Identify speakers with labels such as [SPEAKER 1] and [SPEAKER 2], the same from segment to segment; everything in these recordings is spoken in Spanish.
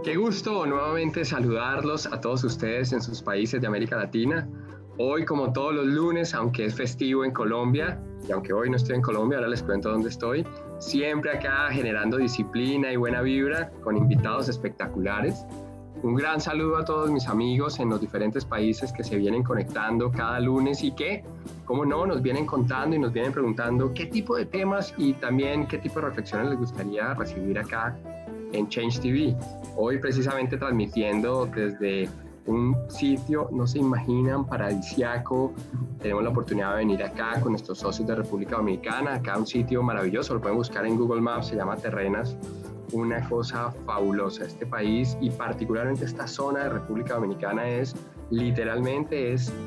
[SPEAKER 1] Qué gusto nuevamente saludarlos a todos ustedes en sus países de América Latina. Hoy, como todos los lunes, aunque es festivo en Colombia, y aunque hoy no estoy en Colombia, ahora les cuento dónde estoy, siempre acá generando disciplina y buena vibra con invitados espectaculares. Un gran saludo a todos mis amigos en los diferentes países que se vienen conectando cada lunes y que, como no, nos vienen contando y nos vienen preguntando qué tipo de temas y también qué tipo de reflexiones les gustaría recibir acá en Change TV. Hoy precisamente transmitiendo desde un sitio, no se imaginan, paradisiaco. Tenemos la oportunidad de venir acá con nuestros socios de República Dominicana, acá un sitio maravilloso, lo pueden buscar en Google Maps, se llama Terrenas. Una cosa fabulosa, este país y particularmente esta zona de República Dominicana es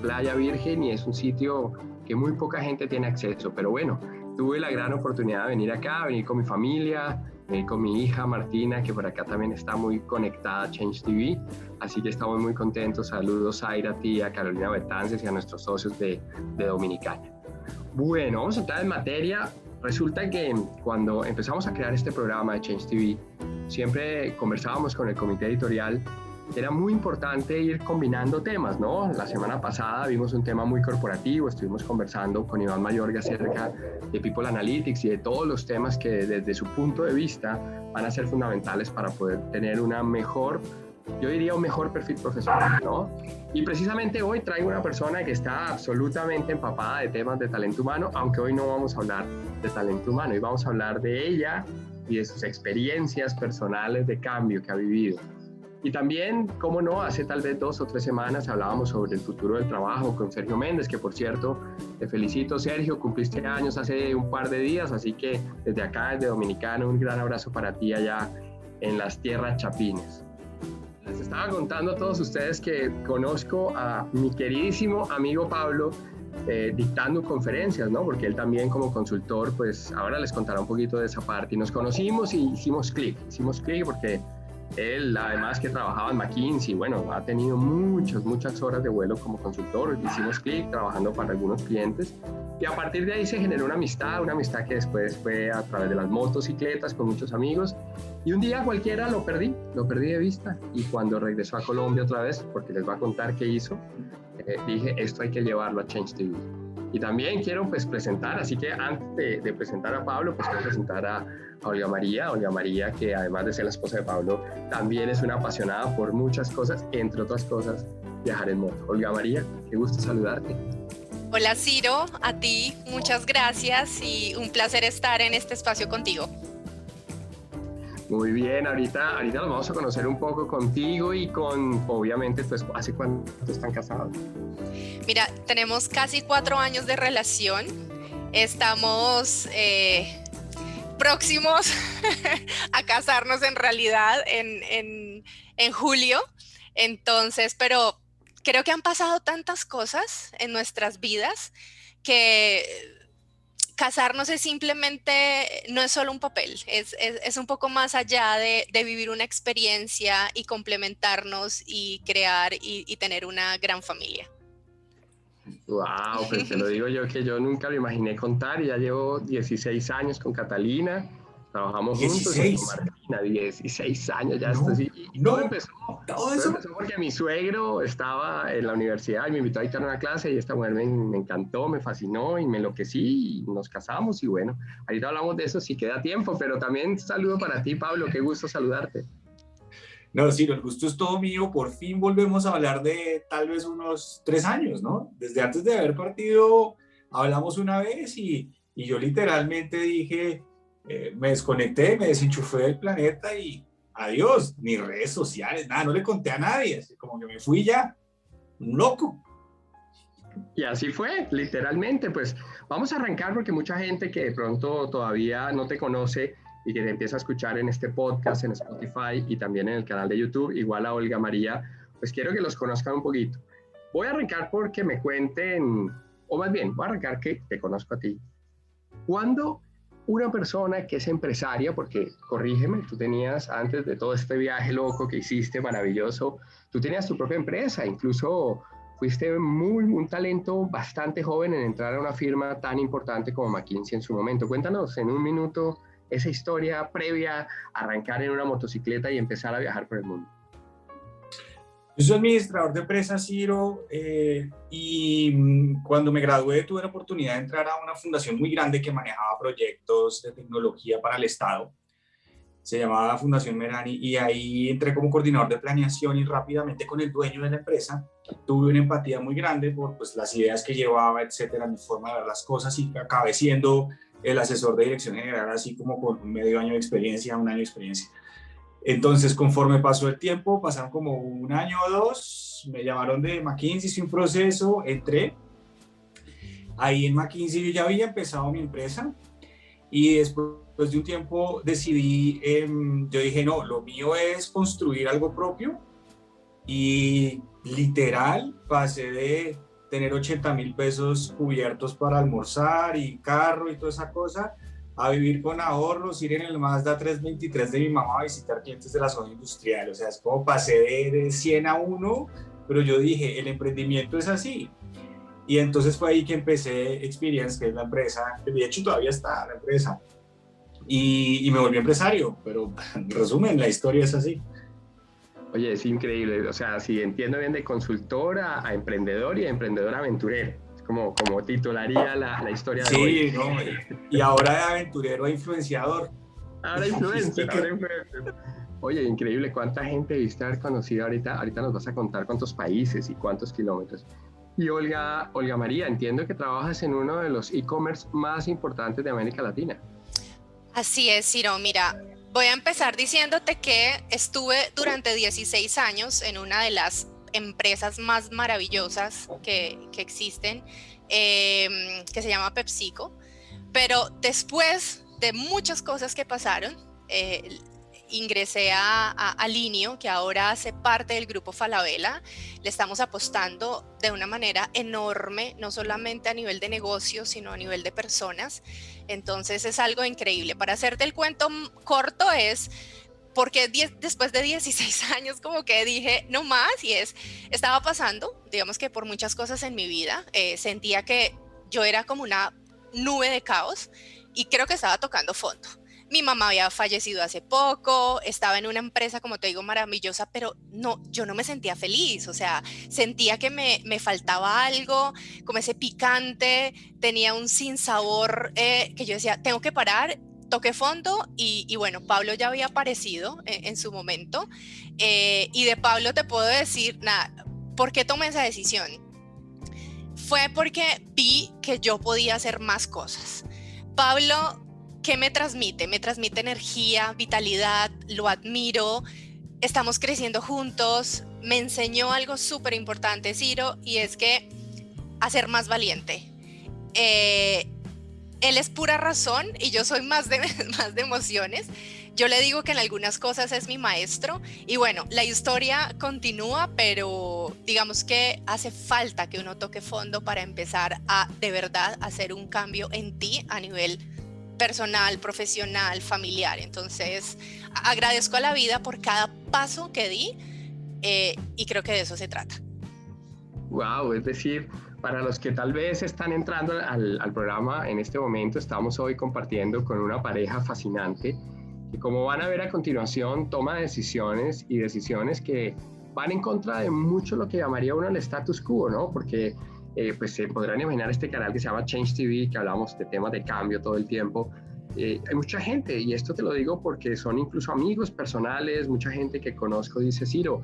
[SPEAKER 1] playa virgen y es un sitio que muy poca gente tiene acceso, pero bueno, tuve la gran oportunidad de venir acá, venir con mi familia, venir con mi hija Martina, que por acá también está muy conectada a Change TV, así que estamos muy contentos. Saludos Zaira, a ti, a Carolina Betances y a nuestros socios de Dominicana. Bueno, vamos a entrar en materia. Resulta que cuando empezamos a crear este programa de Change TV, siempre conversábamos con el comité editorial. Era muy importante ir combinando temas, ¿no? La semana pasada vimos un tema muy corporativo, estuvimos conversando con Iván Mayorga acerca de People Analytics y de todos los temas que desde su punto de vista van a ser fundamentales para poder tener una mejor, yo diría un mejor perfil profesional, ¿no? Y precisamente hoy traigo una persona que está absolutamente empapada de temas de talento humano, aunque hoy no vamos a hablar de talento humano, hoy vamos a hablar de ella y de sus experiencias personales de cambio que ha vivido. Y también, cómo no, hace tal vez 2 o 3 semanas hablábamos sobre el futuro del trabajo con Sergio Méndez, que por cierto, te felicito Sergio, cumpliste años hace un par de días, así que desde acá, desde Dominicana, un gran abrazo para ti allá en las tierras chapines. Les estaba contando a todos ustedes que conozco a mi queridísimo amigo Pablo dictando conferencias, ¿no? Porque él también como consultor, pues ahora les contará un poquito de esa parte. Y nos conocimos y hicimos clic porque él, además que trabajaba en McKinsey, bueno, ha tenido muchas horas de vuelo como consultor. Hicimos clic trabajando para algunos clientes y a partir de ahí se generó una amistad que después fue a través de las motocicletas con muchos amigos. Y un día cualquiera lo perdí de vista. Y cuando regresó a Colombia otra vez, porque les voy a contar qué hizo, dije, esto hay que llevarlo a Change TV. Y también quiero pues presentar, así que antes de presentar a Pablo, pues quiero presentar a Olga María, que además de ser la esposa de Pablo, también es una apasionada por muchas cosas, entre otras cosas, viajar en moto. Olga María, qué gusto saludarte.
[SPEAKER 2] Hola Ciro, a ti muchas gracias y un placer estar en este espacio contigo.
[SPEAKER 1] Muy bien, ahorita nos vamos a conocer un poco contigo y con, obviamente, pues, ¿hace cuánto están casados?
[SPEAKER 2] Mira, tenemos casi 4 años de relación, estamos próximos a casarnos en realidad en julio, entonces, pero creo que han pasado tantas cosas en nuestras vidas que casarnos es simplemente, no es solo un papel, es un poco más allá de vivir una experiencia y complementarnos y crear y tener una gran familia.
[SPEAKER 1] Wow, pues te lo digo yo que yo nunca lo imaginé contar y ya llevo 16 años con Catalina, trabajamos
[SPEAKER 3] 16.
[SPEAKER 1] Juntos y con Martina, 16 años ya.
[SPEAKER 3] No,
[SPEAKER 1] y todo empezó porque mi suegro estaba en la universidad y me invitó a dictar una clase y esta mujer me encantó, me fascinó y me enloquecí y nos casamos y bueno, ahorita hablamos de eso si queda tiempo, pero también saludo para ti, Pablo, qué gusto saludarte.
[SPEAKER 3] No, sí, el gusto es todo mío. Por fin volvemos a hablar de tal vez unos 3 años, ¿no? Desde antes de haber partido hablamos una vez y yo literalmente dije, me desconecté, me desenchufé del planeta y adiós, ni redes sociales, nada, no le conté a nadie, así como que me fui ya, un loco.
[SPEAKER 1] Y así fue, literalmente. Pues vamos a arrancar porque mucha gente que de pronto todavía no te conoce y que te empieza a escuchar en este podcast, en Spotify y también en el canal de YouTube, igual a Olga María, pues quiero que los conozcan un poquito. Voy a arrancar porque me cuenten, o más bien, voy a arrancar que te conozco a ti. ¿Cuándo una persona que es empresaria, porque corrígeme, tú tenías, antes de todo este viaje loco que hiciste, maravilloso, tú tenías tu propia empresa, incluso fuiste un talento bastante joven en entrar a una firma tan importante como McKinsey en su momento. Cuéntanos en un minuto esa historia previa a arrancar en una motocicleta y empezar a viajar por el mundo.
[SPEAKER 3] Yo soy administrador de empresas, Ciro, y cuando me gradué tuve la oportunidad de entrar a una fundación muy grande que manejaba proyectos de tecnología para el Estado. Se llamaba Fundación Merani, y ahí entré como coordinador de planeación, y rápidamente con el dueño de la empresa tuve una empatía muy grande por pues, las ideas que llevaba, etcétera, mi forma de ver las cosas, y acabé siendo el asesor de dirección general, así como con un medio año de experiencia, un año de experiencia. Entonces, conforme pasó el tiempo, pasaron como un año o dos, me llamaron de McKinsey, hice un proceso, entré. Ahí en McKinsey yo ya había empezado mi empresa, y después de un tiempo decidí, yo dije, no, lo mío es construir algo propio, y literal pasé de tener 80,000 pesos cubiertos para almorzar y carro y toda esa cosa, a vivir con ahorros, ir en el Mazda 323 de mi mamá a visitar clientes de la zona industrial. O sea, es como pasé de 100 a 1, pero yo dije, el emprendimiento es así. Y entonces fue ahí que empecé Experience, que es la empresa, que de hecho todavía está la empresa, y me volví empresario, pero en resumen, la historia es así.
[SPEAKER 1] Oye, es increíble, o sea, si entiendo bien, de consultor a emprendedor y de emprendedor aventurero, es como titularía la historia de hoy.
[SPEAKER 3] Sí, no, y ahora de aventurero a influenciador.
[SPEAKER 1] Ahora influencer. Oye, increíble, cuánta gente viste haber conocido ahorita nos vas a contar cuántos países y cuántos kilómetros. Y Olga María, entiendo que trabajas en uno de los e-commerce más importantes de América Latina.
[SPEAKER 2] Así es, Ciro, mira, voy a empezar diciéndote que estuve durante 16 años en una de las empresas más maravillosas que existen, que se llama PepsiCo, pero después de muchas cosas que pasaron, ingresé a Linio, que ahora hace parte del grupo Falabella. Le estamos apostando de una manera enorme, no solamente a nivel de negocios, sino a nivel de personas. Entonces es algo increíble. Para hacerte el cuento corto es porque después de 16 años como que dije no más, y estaba pasando, digamos que por muchas cosas en mi vida, sentía que yo era como una nube de caos y creo que estaba tocando fondo. Mi mamá había fallecido hace poco, estaba en una empresa, como te digo, maravillosa, pero no, yo no me sentía feliz, o sea, sentía que me faltaba algo, como ese picante, tenía un sinsabor que yo decía, tengo que parar, toqué fondo y bueno, Pablo ya había aparecido en su momento, y de Pablo te puedo decir, nada, ¿por qué tomé esa decisión? Fue porque vi que yo podía hacer más cosas. Pablo, ¿qué me transmite? Me transmite energía, vitalidad, lo admiro, estamos creciendo juntos, me enseñó algo súper importante, Ciro, y es que a ser más valiente. Él es pura razón y yo soy más de emociones. Yo le digo que en algunas cosas es mi maestro y bueno, la historia continúa, pero digamos que hace falta que uno toque fondo para empezar a de verdad hacer un cambio en ti a nivel personal, profesional, familiar. Entonces agradezco a la vida por cada paso que di y creo que de eso se trata.
[SPEAKER 1] Wow, es decir, para los que tal vez están entrando al programa en este momento, estamos hoy compartiendo con una pareja fascinante que, como van a ver a continuación, toma decisiones y decisiones que van en contra de mucho lo que llamaría uno el status quo, ¿no? Porque pues se podrán imaginar este canal que se llama Change TV, que hablamos de temas de cambio todo el tiempo. Hay mucha gente, y esto te lo digo porque son incluso amigos personales, mucha gente que conozco dice, Ciro,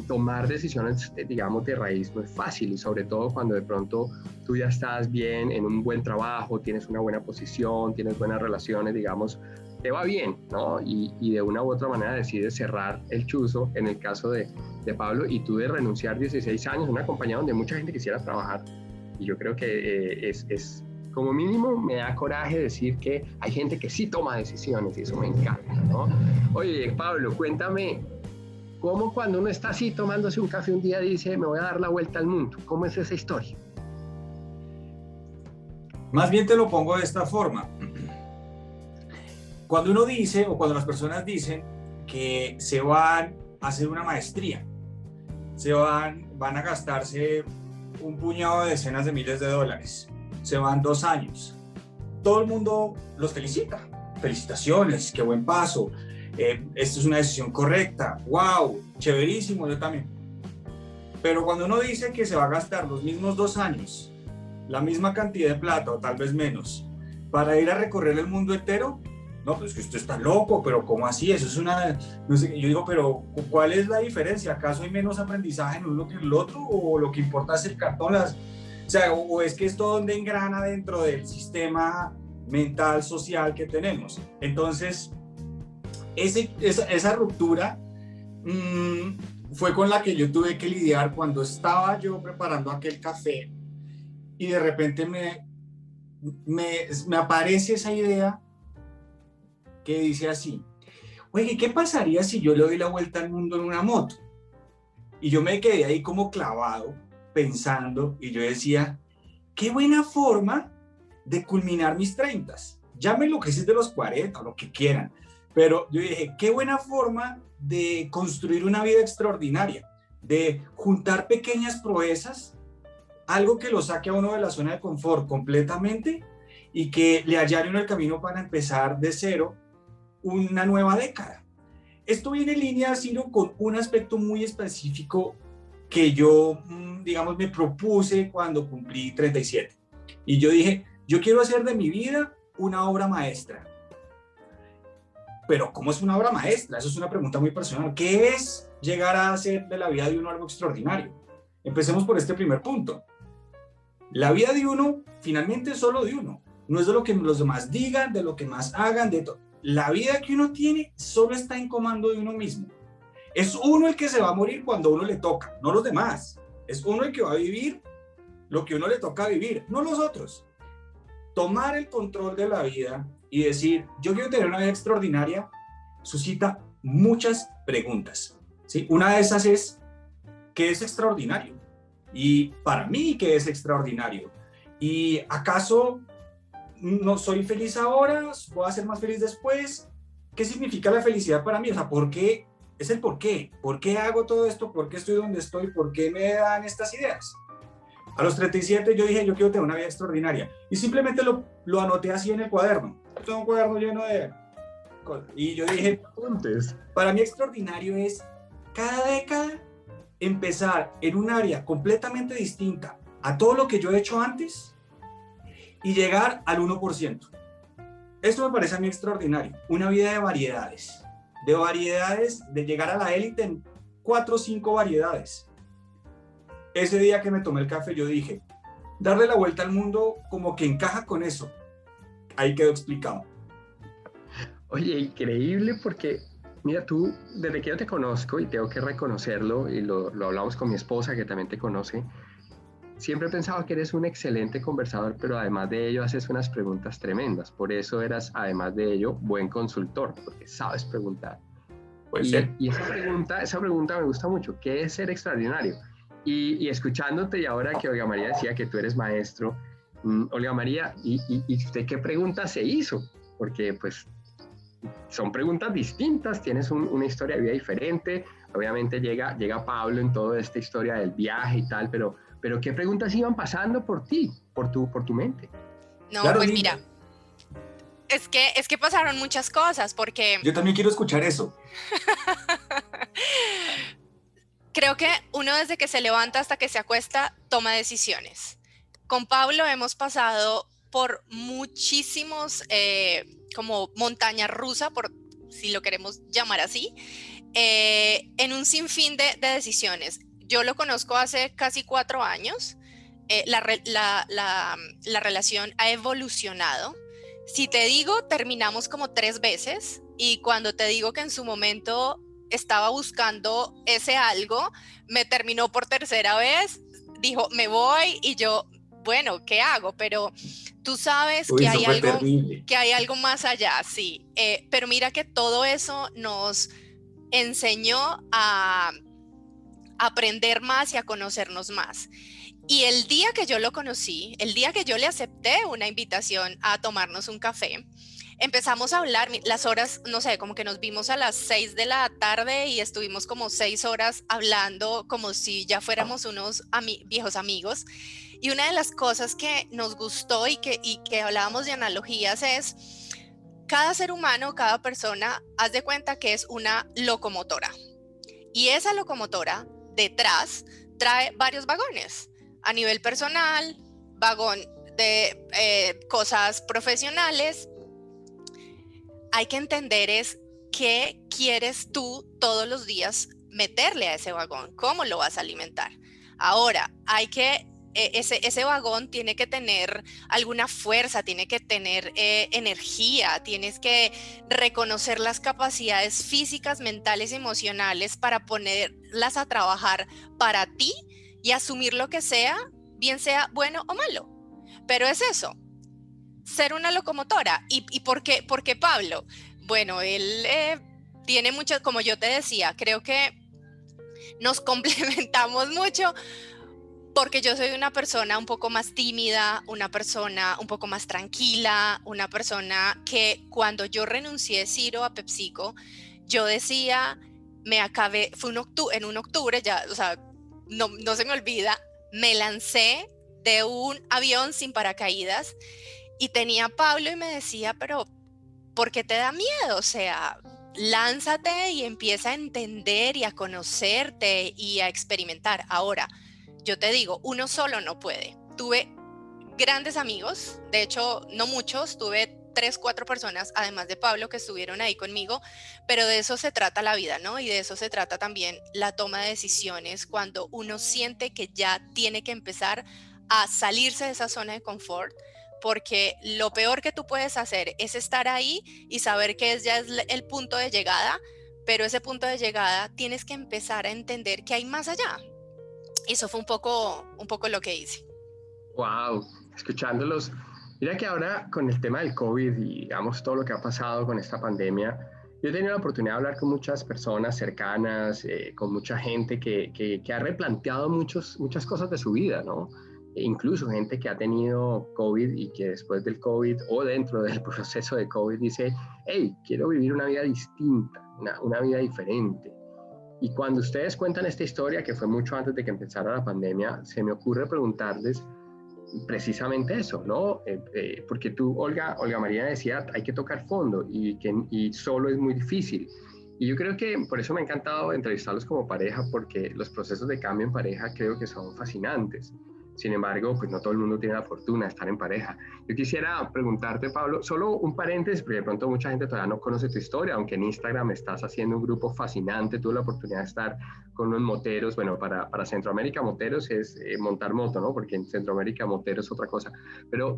[SPEAKER 1] tomar decisiones, digamos, de raíz no es fácil, y sobre todo cuando de pronto tú ya estás bien en un buen trabajo, tienes una buena posición, tienes buenas relaciones, digamos, te va bien, ¿no? Y de una u otra manera decides cerrar el chuzo, en el caso de Pablo, y tú de renunciar 16 años a una compañía donde mucha gente quisiera trabajar. Y yo creo que es como mínimo me da coraje decir que hay gente que sí toma decisiones y eso me encanta, ¿no? Oye, Pablo, cuéntame, ¿cómo cuando uno está así tomándose un café un día dice, me voy a dar la vuelta al mundo? ¿Cómo es esa historia?
[SPEAKER 3] Más bien te lo pongo de esta forma. Cuando uno dice, o cuando las personas dicen que se van a hacer una maestría, van a gastarse un puñado de decenas de miles de dólares. Se van 2 años. Todo el mundo los felicita. Felicitaciones, qué buen paso. Esto es una decisión correcta. ¡Wow! Chéverísimo, yo también. Pero cuando uno dice que se va a gastar los mismos 2 años, la misma cantidad de plata o tal vez menos, para ir a recorrer el mundo entero, no, pues que usted está loco, pero ¿cómo así? Eso es una... No sé, yo digo, pero ¿cuál es la diferencia? ¿Acaso hay menos aprendizaje en uno que en el otro? ¿O lo que importa es el cartón? O sea, o es que es todo donde engrana dentro del sistema mental, social que tenemos. Entonces, esa ruptura fue con la que yo tuve que lidiar cuando estaba yo preparando aquel café y de repente me aparece esa idea que dice así: oye, ¿qué pasaría si yo le doy la vuelta al mundo en una moto? Y yo me quedé ahí como clavado, pensando, y yo decía, qué buena forma de culminar mis 30. Llámenlo que es de los 40, lo que quieran. Pero yo dije, qué buena forma de construir una vida extraordinaria, de juntar pequeñas proezas, algo que lo saque a uno de la zona de confort completamente y que le allane uno el camino para empezar de cero una nueva década. Esto viene en línea, Ciro, con un aspecto muy específico que yo, digamos, me propuse cuando cumplí 37. Y yo dije, yo quiero hacer de mi vida una obra maestra. Pero ¿cómo es una obra maestra? Eso es una pregunta muy personal. ¿Qué es llegar a hacer de la vida de uno algo extraordinario? Empecemos por este primer punto. La vida de uno, finalmente, es solo de uno. No es de lo que los demás digan, de lo que más hagan, de todo. La vida que uno tiene solo está en comando de uno mismo. Es uno el que se va a morir cuando a uno le toca, no los demás. Es uno el que va a vivir lo que a uno le toca vivir, no los otros. Tomar el control de la vida y decir, yo quiero tener una vida extraordinaria, suscita muchas preguntas, ¿sí? Una de esas es, ¿qué es extraordinario? Y para mí, ¿qué es extraordinario? ¿Y acaso no soy feliz ahora? ¿Voy a ser más feliz después? ¿Qué significa la felicidad para mí? O sea, ¿por qué? Es el por qué. ¿Por qué hago todo esto? ¿Por qué estoy donde estoy? ¿Por qué me dan estas ideas? A los 37 yo dije, yo quiero tener una vida extraordinaria. Y simplemente lo anoté así en el cuaderno. Tengo un cuaderno lleno de cosas. Y yo dije, para mí extraordinario es cada década empezar en un área completamente distinta a todo lo que yo he hecho antes y llegar al 1%. Esto me parece a mí extraordinario. Una vida de variedades, de llegar a la élite en 4 o 5 variedades. Ese día que me tomé el café yo dije, darle la vuelta al mundo como que encaja con eso. Ahí quedó explicado.
[SPEAKER 1] Oye, increíble porque, mira, tú, desde que yo te conozco, y tengo que reconocerlo, y lo hablamos con mi esposa que también te conoce, siempre he pensado que eres un excelente conversador, pero además de ello haces unas preguntas tremendas. Por eso eras, además de ello, buen consultor, porque sabes preguntar. Y esa pregunta me gusta mucho. ¿Qué es ser extraordinario? Y escuchándote, y ahora que Olga María decía que tú eres maestro, Olga María, ¿y usted qué pregunta se hizo? Porque pues son preguntas distintas, tienes una historia de vida diferente, obviamente llega Pablo en toda esta historia del viaje y tal, pero ¿qué preguntas iban pasando por ti, por tu mente?
[SPEAKER 2] No, claro, pues mira, es que pasaron muchas cosas, porque...
[SPEAKER 3] Yo también quiero escuchar eso.
[SPEAKER 2] Creo que uno desde que se levanta hasta que se acuesta toma decisiones. Con Pablo hemos pasado por muchísimos, como montaña rusa, por si lo queremos llamar así, en un sinfín de decisiones. Yo lo conozco hace casi 4 años. La relación ha evolucionado. Si te digo, terminamos como 3 veces, y cuando te digo que en su momento estaba buscando ese algo, me terminó por 3ª vez, dijo, me voy, y yo, bueno, ¿qué hago? Pero tú sabes que hay algo más allá, sí. Pero mira que todo eso nos enseñó a aprender más y a conocernos más. Y el día que yo lo conocí, el día que yo le acepté una invitación a tomarnos un café, empezamos a hablar, las horas, no sé, como que nos vimos a las 6 de la tarde y estuvimos como 6 horas hablando como si ya fuéramos unos viejos amigos. Y una de las cosas que nos gustó y que hablábamos de analogías es, cada ser humano, cada persona, haz de cuenta que es una locomotora. Y esa locomotora detrás trae varios vagones. A nivel personal, vagón de cosas profesionales. Hay que entender es qué quieres tú todos los días meterle a ese vagón, cómo lo vas a alimentar. Ahora, ese vagón tiene que tener alguna fuerza, tiene que tener energía, tienes que reconocer las capacidades físicas, mentales y emocionales para ponerlas a trabajar para ti y asumir lo que sea, bien sea bueno o malo. Pero es eso, ser una locomotora. ¿Y por qué Pablo? Bueno, él tiene muchas, como yo te decía, creo que nos complementamos mucho, porque yo soy una persona un poco más tímida, una persona un poco más tranquila, una persona que cuando yo renuncié, Ciro, a PepsiCo, yo decía, fue en un octubre, ya, o sea, no se me olvida, me lancé de un avión sin paracaídas y tenía a Pablo y me decía, pero ¿por qué te da miedo? O sea, lánzate y empieza a entender y a conocerte y a experimentar. Ahora, yo te digo, uno solo no puede. Tuve grandes amigos, de hecho, no muchos, tuve 3, 4 personas, además de Pablo, que estuvieron ahí conmigo, pero de eso se trata la vida, ¿no? Y de eso se trata también la toma de decisiones, cuando uno siente que ya tiene que empezar a salirse de esa zona de confort, porque lo peor que tú puedes hacer es estar ahí y saber que ya es el punto de llegada, pero ese punto de llegada tienes que empezar a entender que hay más allá. Eso fue un poco lo que hice.
[SPEAKER 1] Wow, escuchándolos. Mira que ahora con el tema del COVID y digamos todo lo que ha pasado con esta pandemia, yo he tenido la oportunidad de hablar con muchas personas cercanas, con mucha gente que ha replanteado muchas cosas de su vida, ¿no? E incluso gente que ha tenido COVID y que después del COVID o dentro del proceso de COVID dice, hey, quiero vivir una vida distinta, una vida diferente. Y cuando ustedes cuentan esta historia, que fue mucho antes de que empezara la pandemia, se me ocurre preguntarles precisamente eso, ¿no? Porque tú, Olga María, decía, hay que tocar fondo y solo es muy difícil. Y yo creo que por eso me ha encantado entrevistarlos como pareja, porque los procesos de cambio en pareja creo que son fascinantes. Sin embargo, pues no todo el mundo tiene la fortuna de estar en pareja. Yo quisiera preguntarte, Pablo, solo un paréntesis, porque de pronto mucha gente todavía no conoce tu historia, aunque en Instagram estás haciendo un grupo fascinante, tuve la oportunidad de estar con unos moteros, bueno, para Centroamérica moteros es montar moto, ¿no? Porque en Centroamérica motero es otra cosa, pero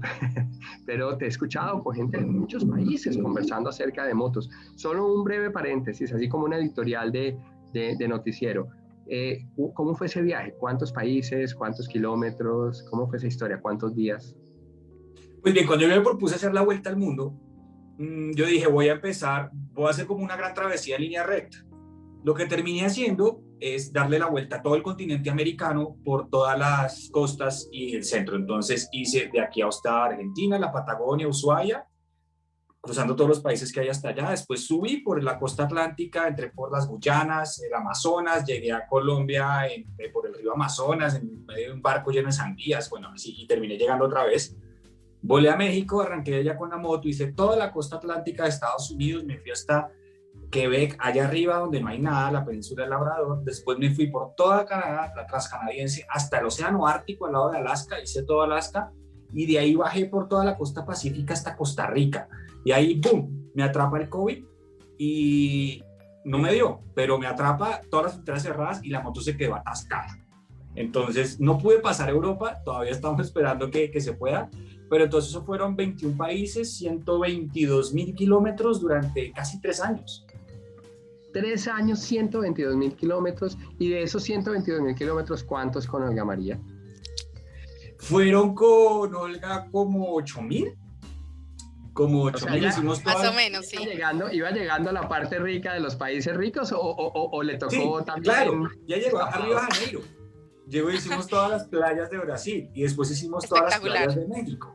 [SPEAKER 1] te he escuchado con gente de muchos países conversando acerca de motos. Solo un breve paréntesis, así como una editorial de noticiero. ¿Cómo fue ese viaje? ¿Cuántos países? ¿Cuántos kilómetros? ¿Cómo fue esa historia? ¿Cuántos días?
[SPEAKER 3] Pues bien, cuando yo me propuse hacer la vuelta al mundo, yo dije, voy a hacer como una gran travesía en línea recta. Lo que terminé haciendo es darle la vuelta a todo el continente americano por todas las costas y el centro. Entonces hice de aquí hasta Argentina, la Patagonia, Ushuaia, cruzando todos los países que hay hasta allá. Después subí por la costa atlántica, entré por las Guyanas, el Amazonas, llegué a Colombia por el río Amazonas, en medio de un barco lleno de sandías, bueno, así, y terminé llegando otra vez. Volé a México, arranqué allá con la moto, hice toda la costa atlántica de Estados Unidos, me fui hasta Quebec, allá arriba donde no hay nada, la península del Labrador. Después me fui por toda Canadá, la transcanadiense, hasta el océano Ártico al lado de Alaska, hice todo Alaska, y de ahí bajé por toda la costa pacífica hasta Costa Rica. Y ahí, ¡boom!, me atrapa el COVID y no me dio, pero me atrapa todas las fronteras cerradas y la moto se quedó atascada. Entonces no pude pasar a Europa, todavía estamos esperando que se pueda, pero entonces eso fueron 21 países, 122.000 kilómetros durante casi 3 años.
[SPEAKER 1] 3 años, 122.000 kilómetros, y de esos 122.000 kilómetros, ¿cuántos con Olga María?
[SPEAKER 3] Fueron con Olga como 8.000. Como 8.000, hicimos
[SPEAKER 2] más o menos, sí.
[SPEAKER 1] ¿Iba llegando a la parte rica de los países ricos o le tocó
[SPEAKER 3] sí,
[SPEAKER 1] también?
[SPEAKER 3] Claro, ya llegó a Río de Janeiro. Hicimos todas las playas de Brasil y después hicimos todas las playas de México.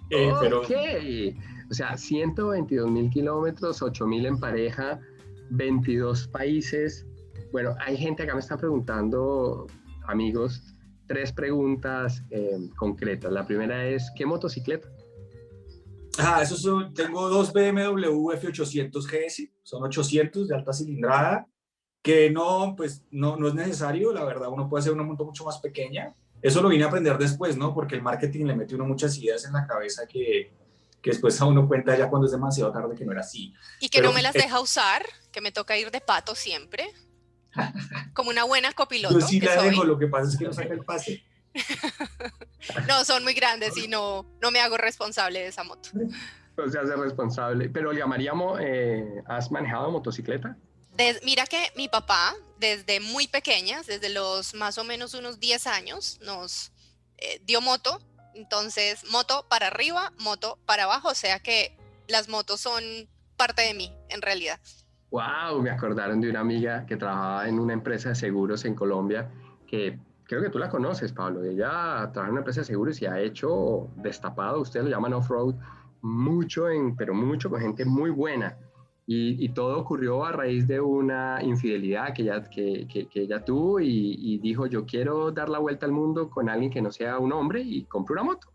[SPEAKER 3] Pero
[SPEAKER 1] Ok. O sea, 122.000 kilómetros, 8.000 en pareja, 22 países. Bueno, hay gente acá me está preguntando, amigos, 3 preguntas concretas. La primera es, ¿qué motocicleta?
[SPEAKER 3] tengo dos BMW F800 GS, son 800 de alta cilindrada, que no, pues no es necesario, la verdad, uno puede hacer una moto mucho más pequeña. Eso lo vine a aprender después, ¿no? Porque el marketing le mete uno muchas ideas en la cabeza que después a uno cuenta ya cuando es demasiado tarde que no era así.
[SPEAKER 2] Y que
[SPEAKER 3] Pero
[SPEAKER 2] no me las deja usar, que me toca ir de pato siempre, como una buena
[SPEAKER 3] yo
[SPEAKER 2] copiloto
[SPEAKER 3] sí
[SPEAKER 2] que
[SPEAKER 3] la dejo,
[SPEAKER 2] soy.
[SPEAKER 3] lo que pasa es que no saca el pase.
[SPEAKER 2] No, son muy grandes y no me hago responsable de esa moto.
[SPEAKER 1] O sea, ser responsable. Pero, Olga María, ¿has manejado motocicleta?
[SPEAKER 2] Mira que mi papá, desde muy pequeñas, desde los más o menos unos 10 años, nos dio moto. Entonces, moto para arriba, moto para abajo. O sea que las motos son parte de mí, en realidad.
[SPEAKER 1] Wow, me acordaron de una amiga que trabajaba en una empresa de seguros en Colombia, que creo que tú la conoces, Pablo. Ella trabaja en una empresa de seguros y ha hecho destapado, ustedes lo llaman off-road, pero mucho con gente muy buena. Y todo ocurrió a raíz de una infidelidad que ella tuvo y dijo, yo quiero dar la vuelta al mundo con alguien que no sea un hombre, y compró una moto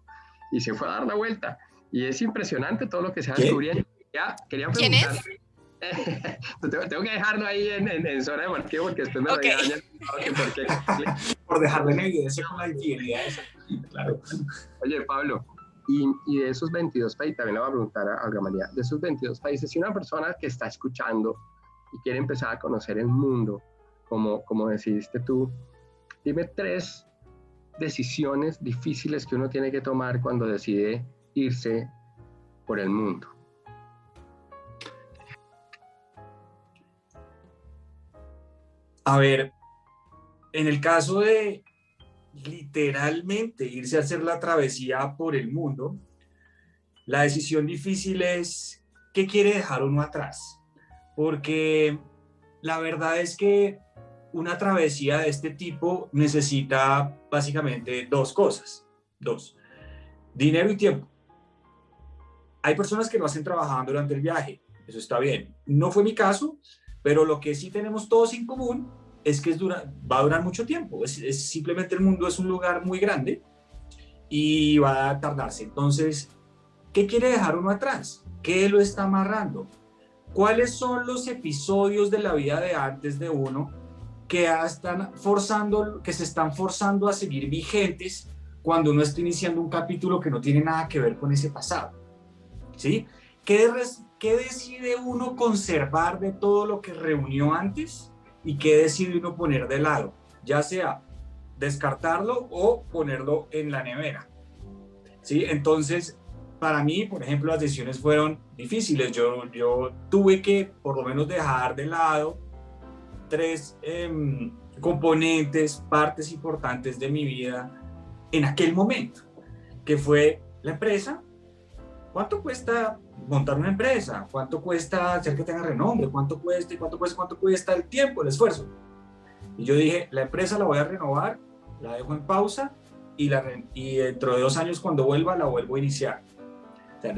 [SPEAKER 1] y se fue a dar la vuelta. Y es impresionante todo lo que se va descubriendo. Ya, quería
[SPEAKER 2] ¿Quién
[SPEAKER 1] preguntar.
[SPEAKER 2] es?
[SPEAKER 1] Tengo que dejarlo ahí en zona de marqueo porque después me
[SPEAKER 2] Okay.
[SPEAKER 1] regañan.
[SPEAKER 3] Por dejarlo en evidencia con la infidelidad. Claro.
[SPEAKER 1] Oye, Pablo, y de esos 22 países, también le voy a preguntar a Olga María, de esos 22 países, si una persona que está escuchando y quiere empezar a conocer el mundo, como decidiste tú, dime 3 decisiones difíciles que uno tiene que tomar cuando decide irse por el mundo.
[SPEAKER 3] A ver, en el caso de literalmente irse a hacer la travesía por el mundo, la decisión difícil es qué quiere dejar uno atrás. Porque la verdad es que una travesía de este tipo necesita básicamente 2 cosas. 2. Dinero y tiempo. Hay personas que lo hacen trabajando durante el viaje. Eso está bien. No fue mi caso, pero lo que sí tenemos todos en común es que va a durar mucho tiempo. Simplemente el mundo es un lugar muy grande y va a tardarse. Entonces, ¿qué quiere dejar uno atrás? ¿Qué lo está amarrando? ¿Cuáles son los episodios de la vida de antes de uno que se están forzando a seguir vigentes cuando uno está iniciando un capítulo que no tiene nada que ver con ese pasado? ¿Sí? ¿Qué decide uno conservar de todo lo que reunió antes y qué decide uno poner de lado? Ya sea descartarlo o ponerlo en la nevera. ¿Sí? Entonces, para mí, por ejemplo, las decisiones fueron difíciles. Yo tuve que por lo menos dejar de lado 3 componentes, partes importantes de mi vida en aquel momento, que fue la empresa. ¿Cuánto cuesta montar una empresa? ¿Cuánto cuesta hacer que tenga renombre? ¿Cuánto cuesta el tiempo, el esfuerzo? Y yo dije, la empresa la voy a renovar, la dejo en pausa y dentro de 2 años cuando vuelva la vuelvo a iniciar. O sea,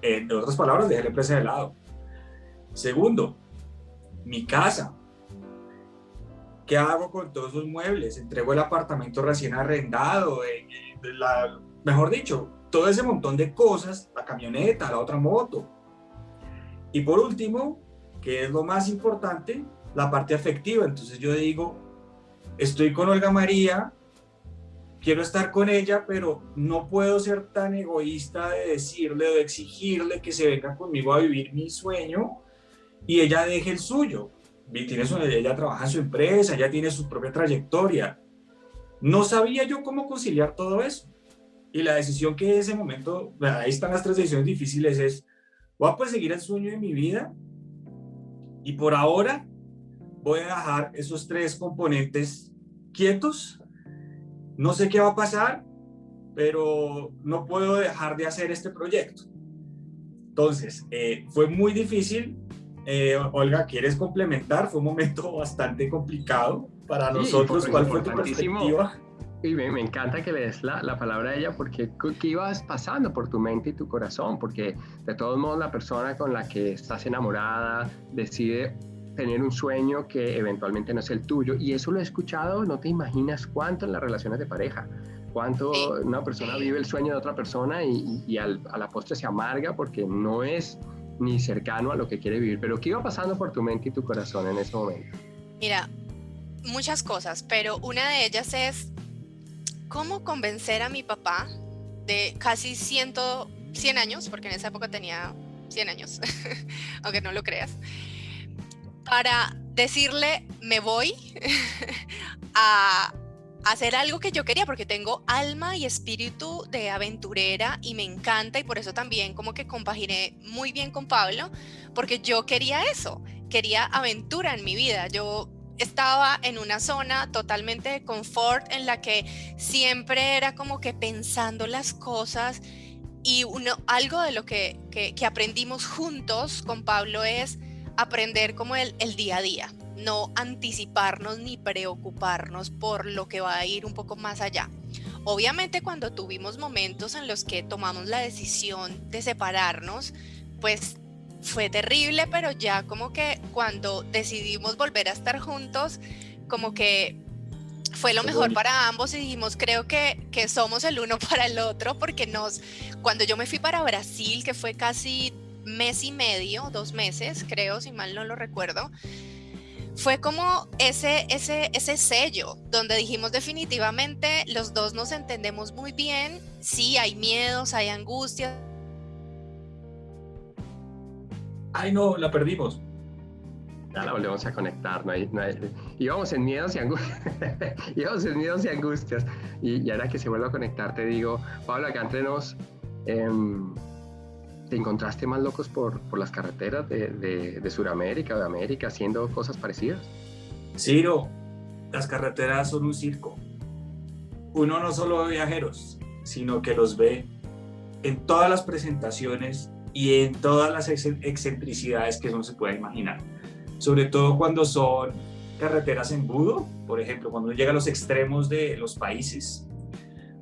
[SPEAKER 3] en otras palabras, dejé la empresa de lado. Segundo, mi casa. ¿Qué hago con todos esos muebles? Entrego el apartamento recién arrendado, mejor dicho, todo ese montón de cosas, la camioneta, la otra moto. Y por último, que es lo más importante, la parte afectiva. Entonces yo digo, estoy con Olga María, quiero estar con ella, pero no puedo ser tan egoísta de decirle o de exigirle que se venga conmigo a vivir mi sueño y ella deje el suyo. Ella trabaja en su empresa, ella tiene su propia trayectoria. No sabía yo cómo conciliar todo eso. Y la decisión que en ese momento, ahí están las 3 decisiones difíciles, es, voy a perseguir el sueño de mi vida y por ahora voy a dejar esos 3 componentes quietos. No sé qué va a pasar, pero no puedo dejar de hacer este proyecto. Entonces, fue muy difícil. Olga, ¿quieres complementar? Fue un momento bastante complicado para nosotros. ¿Cuál fue tu perspectiva?
[SPEAKER 1] Y me encanta que le des la palabra a ella, porque ¿qué ibas pasando por tu mente y tu corazón? Porque de todos modos la persona con la que estás enamorada decide tener un sueño que eventualmente no es el tuyo, y eso lo he escuchado, no te imaginas cuánto en las relaciones de pareja, cuánto
[SPEAKER 2] Sí.
[SPEAKER 1] una persona vive el sueño de otra persona y a la postre se amarga porque no es ni cercano a lo que quiere vivir. Pero ¿qué iba pasando por tu mente y tu corazón en ese momento?
[SPEAKER 2] Mira, muchas cosas, pero una de ellas es cómo convencer a mi papá de casi 100 años, porque en esa época tenía 100 años, aunque no lo creas, para decirle, me voy a hacer algo que yo quería, porque tengo alma y espíritu de aventurera y me encanta, y por eso también como que compaginé muy bien con Pablo, porque yo quería eso, quería aventura en mi vida. Yo estaba en una zona totalmente de confort en la que siempre era como que pensando las cosas, y algo de lo que aprendimos juntos con Pablo es aprender como el día a día, no anticiparnos ni preocuparnos por lo que va a ir un poco más allá. Obviamente cuando tuvimos momentos en los que tomamos la decisión de separarnos, pues fue terrible, pero ya como que cuando decidimos volver a estar juntos, como que fue lo mejor para ambos, y dijimos, creo que somos el uno para el otro, porque cuando yo me fui para Brasil, que fue casi mes y medio, 2 meses, creo, si mal no lo recuerdo, fue como ese sello donde dijimos definitivamente los dos nos entendemos muy bien. Sí, hay miedos, hay angustias.
[SPEAKER 3] Ay, no, la perdimos.
[SPEAKER 1] Ya la volvemos a conectar, íbamos en miedos y angustias, íbamos en miedos y angustias, y ahora que se vuelve a conectar te digo, Pablo, acá entre nos, ¿te encontraste más locos por las carreteras de Sudamérica o de América haciendo cosas parecidas?
[SPEAKER 3] Ciro, las carreteras son un circo. Uno no solo ve viajeros, sino que los ve en todas las presentaciones y en todas las excentricidades que uno se pueda imaginar. Sobre todo cuando son carreteras en embudo, por ejemplo, cuando uno llega a los extremos de los países,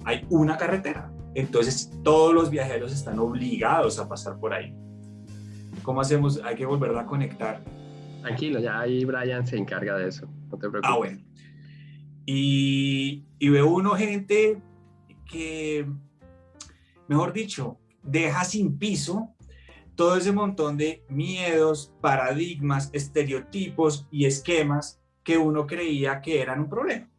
[SPEAKER 3] hay una carretera. Entonces todos los viajeros están obligados a pasar por ahí. ¿Cómo hacemos? Hay que volverla a conectar.
[SPEAKER 1] Tranquilo, ya ahí Brian se encarga de eso, no te preocupes.
[SPEAKER 3] Ah, bueno. Y veo uno gente que, mejor dicho, deja sin piso todo ese montón de miedos, paradigmas, estereotipos y esquemas que uno creía que eran un problema.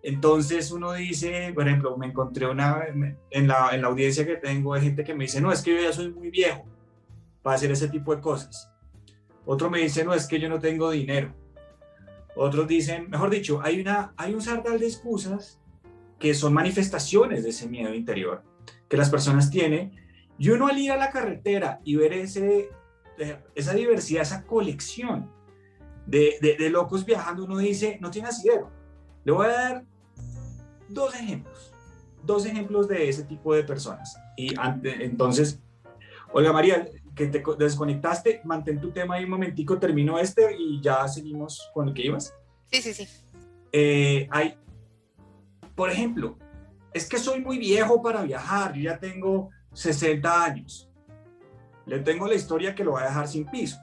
[SPEAKER 3] Entonces uno dice, por ejemplo, me encontré en la audiencia que tengo de gente que me dice, no, es que yo ya soy muy viejo para hacer ese tipo de cosas. Otro me dice, no, es que yo no tengo dinero. Otros dicen, mejor dicho, hay un sardal de excusas que son manifestaciones de ese miedo interior que las personas tienen. Y uno al ir a la carretera y ver esa diversidad, esa colección de locos viajando, uno dice, no tiene asidero. Le voy a dar dos ejemplos de ese tipo de personas. Entonces, Olga María, que te desconectaste, mantén tu tema ahí un momentico, termino y ya seguimos con lo que ibas.
[SPEAKER 2] Sí.
[SPEAKER 3] Por ejemplo, es que soy muy viejo para viajar, yo ya tengo 60 años. Le tengo la historia que lo va a dejar sin piso.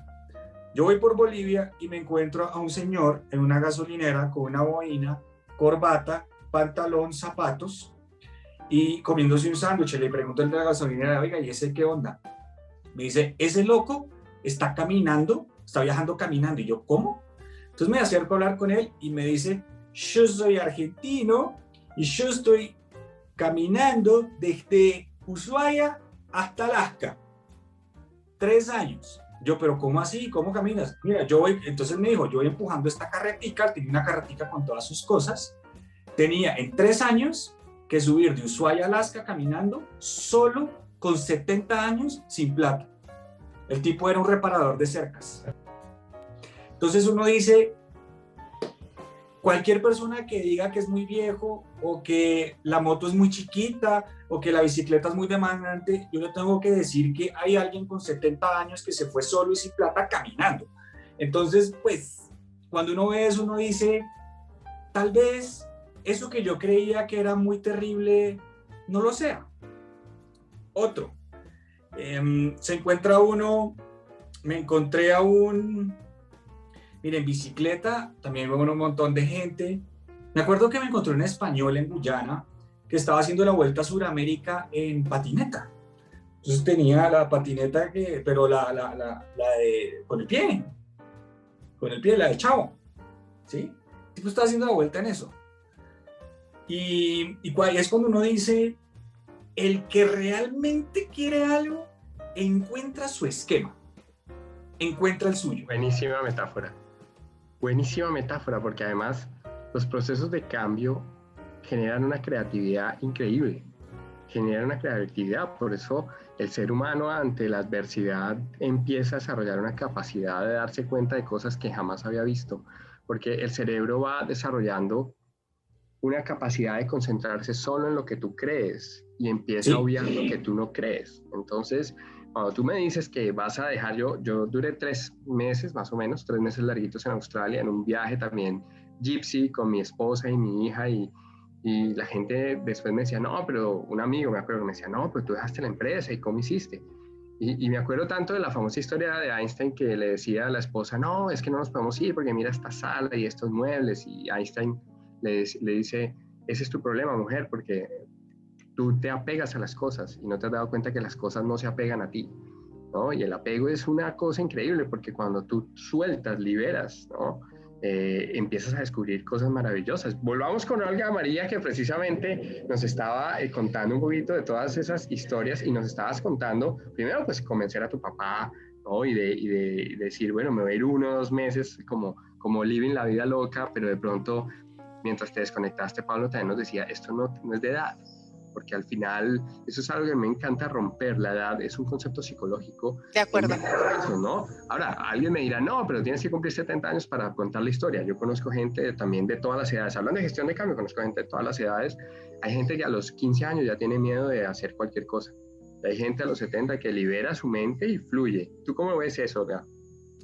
[SPEAKER 3] Yo voy por Bolivia y me encuentro a un señor en una gasolinera con una boina, corbata, pantalón, zapatos y comiéndose un sándwich. Le pregunto al de la gasolinera, oiga, ¿y ese qué onda? Me dice, ese loco está viajando caminando. Y yo, ¿cómo? Entonces me acerco a hablar con él y me dice, yo soy argentino y yo estoy caminando desde Ushuaia hasta Alaska. 3 años. Yo, pero ¿cómo así? ¿Cómo caminas? Mira, entonces me dijo, yo voy empujando esta carretica, tenía una carretica con todas sus cosas. Tenía en 3 años que subir de Ushuaia a Alaska caminando, solo con 70 años, sin plata. El tipo era un reparador de cercas. Entonces uno dice, cualquier persona que diga que es muy viejo o que la moto es muy chiquita o que la bicicleta es muy demandante, yo le tengo que decir que hay alguien con 70 años que se fue solo y sin plata caminando. Entonces, pues, cuando uno ve eso, uno dice, tal vez eso que yo creía que era muy terrible no lo sea. Otro, se encuentra uno, me encontré a miren, en bicicleta, también veo un montón de gente. Me acuerdo que me encontré un español en Guyana que estaba haciendo la Vuelta a Sudamérica en patineta. Entonces tenía la patineta, pero la de, con el pie, la de chavo, ¿sí? El tipo estaba haciendo la vuelta en eso. Y es cuando uno dice, el que realmente quiere algo, encuentra su esquema, encuentra el suyo.
[SPEAKER 1] Buenísima metáfora, porque además los procesos de cambio generan una creatividad increíble, por eso el ser humano ante la adversidad empieza a desarrollar una capacidad de darse cuenta de cosas que jamás había visto, porque el cerebro va desarrollando una capacidad de concentrarse solo en lo que tú crees y empieza a obviar lo que tú no crees. Entonces, cuando tú me dices que vas a dejar, yo duré 3 meses, más o menos, 3 meses larguitos en Australia, en un viaje también gypsy con mi esposa y mi hija, y la gente después me decía, no, pero un amigo me acuerdo que me decía, no, pero tú dejaste la empresa, ¿y cómo hiciste? Y me acuerdo tanto de la famosa historia de Einstein que le decía a la esposa, no, es que no nos podemos ir porque mira esta sala y estos muebles, y Einstein le dice, ese es tu problema, mujer, porque tú te apegas a las cosas y no te has dado cuenta que las cosas no se apegan a ti, ¿no? Y el apego es una cosa increíble porque cuando tú sueltas, liberas, ¿no? Empiezas a descubrir cosas maravillosas. Volvamos con Olga María, que precisamente nos estaba contando un poquito de todas esas historias, y nos estabas contando, primero, pues convencer a tu papá, ¿no? Y de decir, bueno, me voy a ir 1 o 2 meses como living la vida loca, pero de pronto, mientras te desconectaste, Pablo también nos decía, esto no es de edad, porque al final eso es algo que me encanta romper. La edad es un concepto psicológico.
[SPEAKER 2] De acuerdo.
[SPEAKER 1] ¿No? Ahora, alguien me dirá, no, pero tienes que cumplir 70 años para contar la historia. Yo conozco gente también de todas las edades. Hablando de gestión de cambio, conozco gente de todas las edades. Hay gente que a los 15 años ya tiene miedo de hacer cualquier cosa. Hay gente a los 70 que libera su mente y fluye. ¿Tú cómo ves eso, Olga?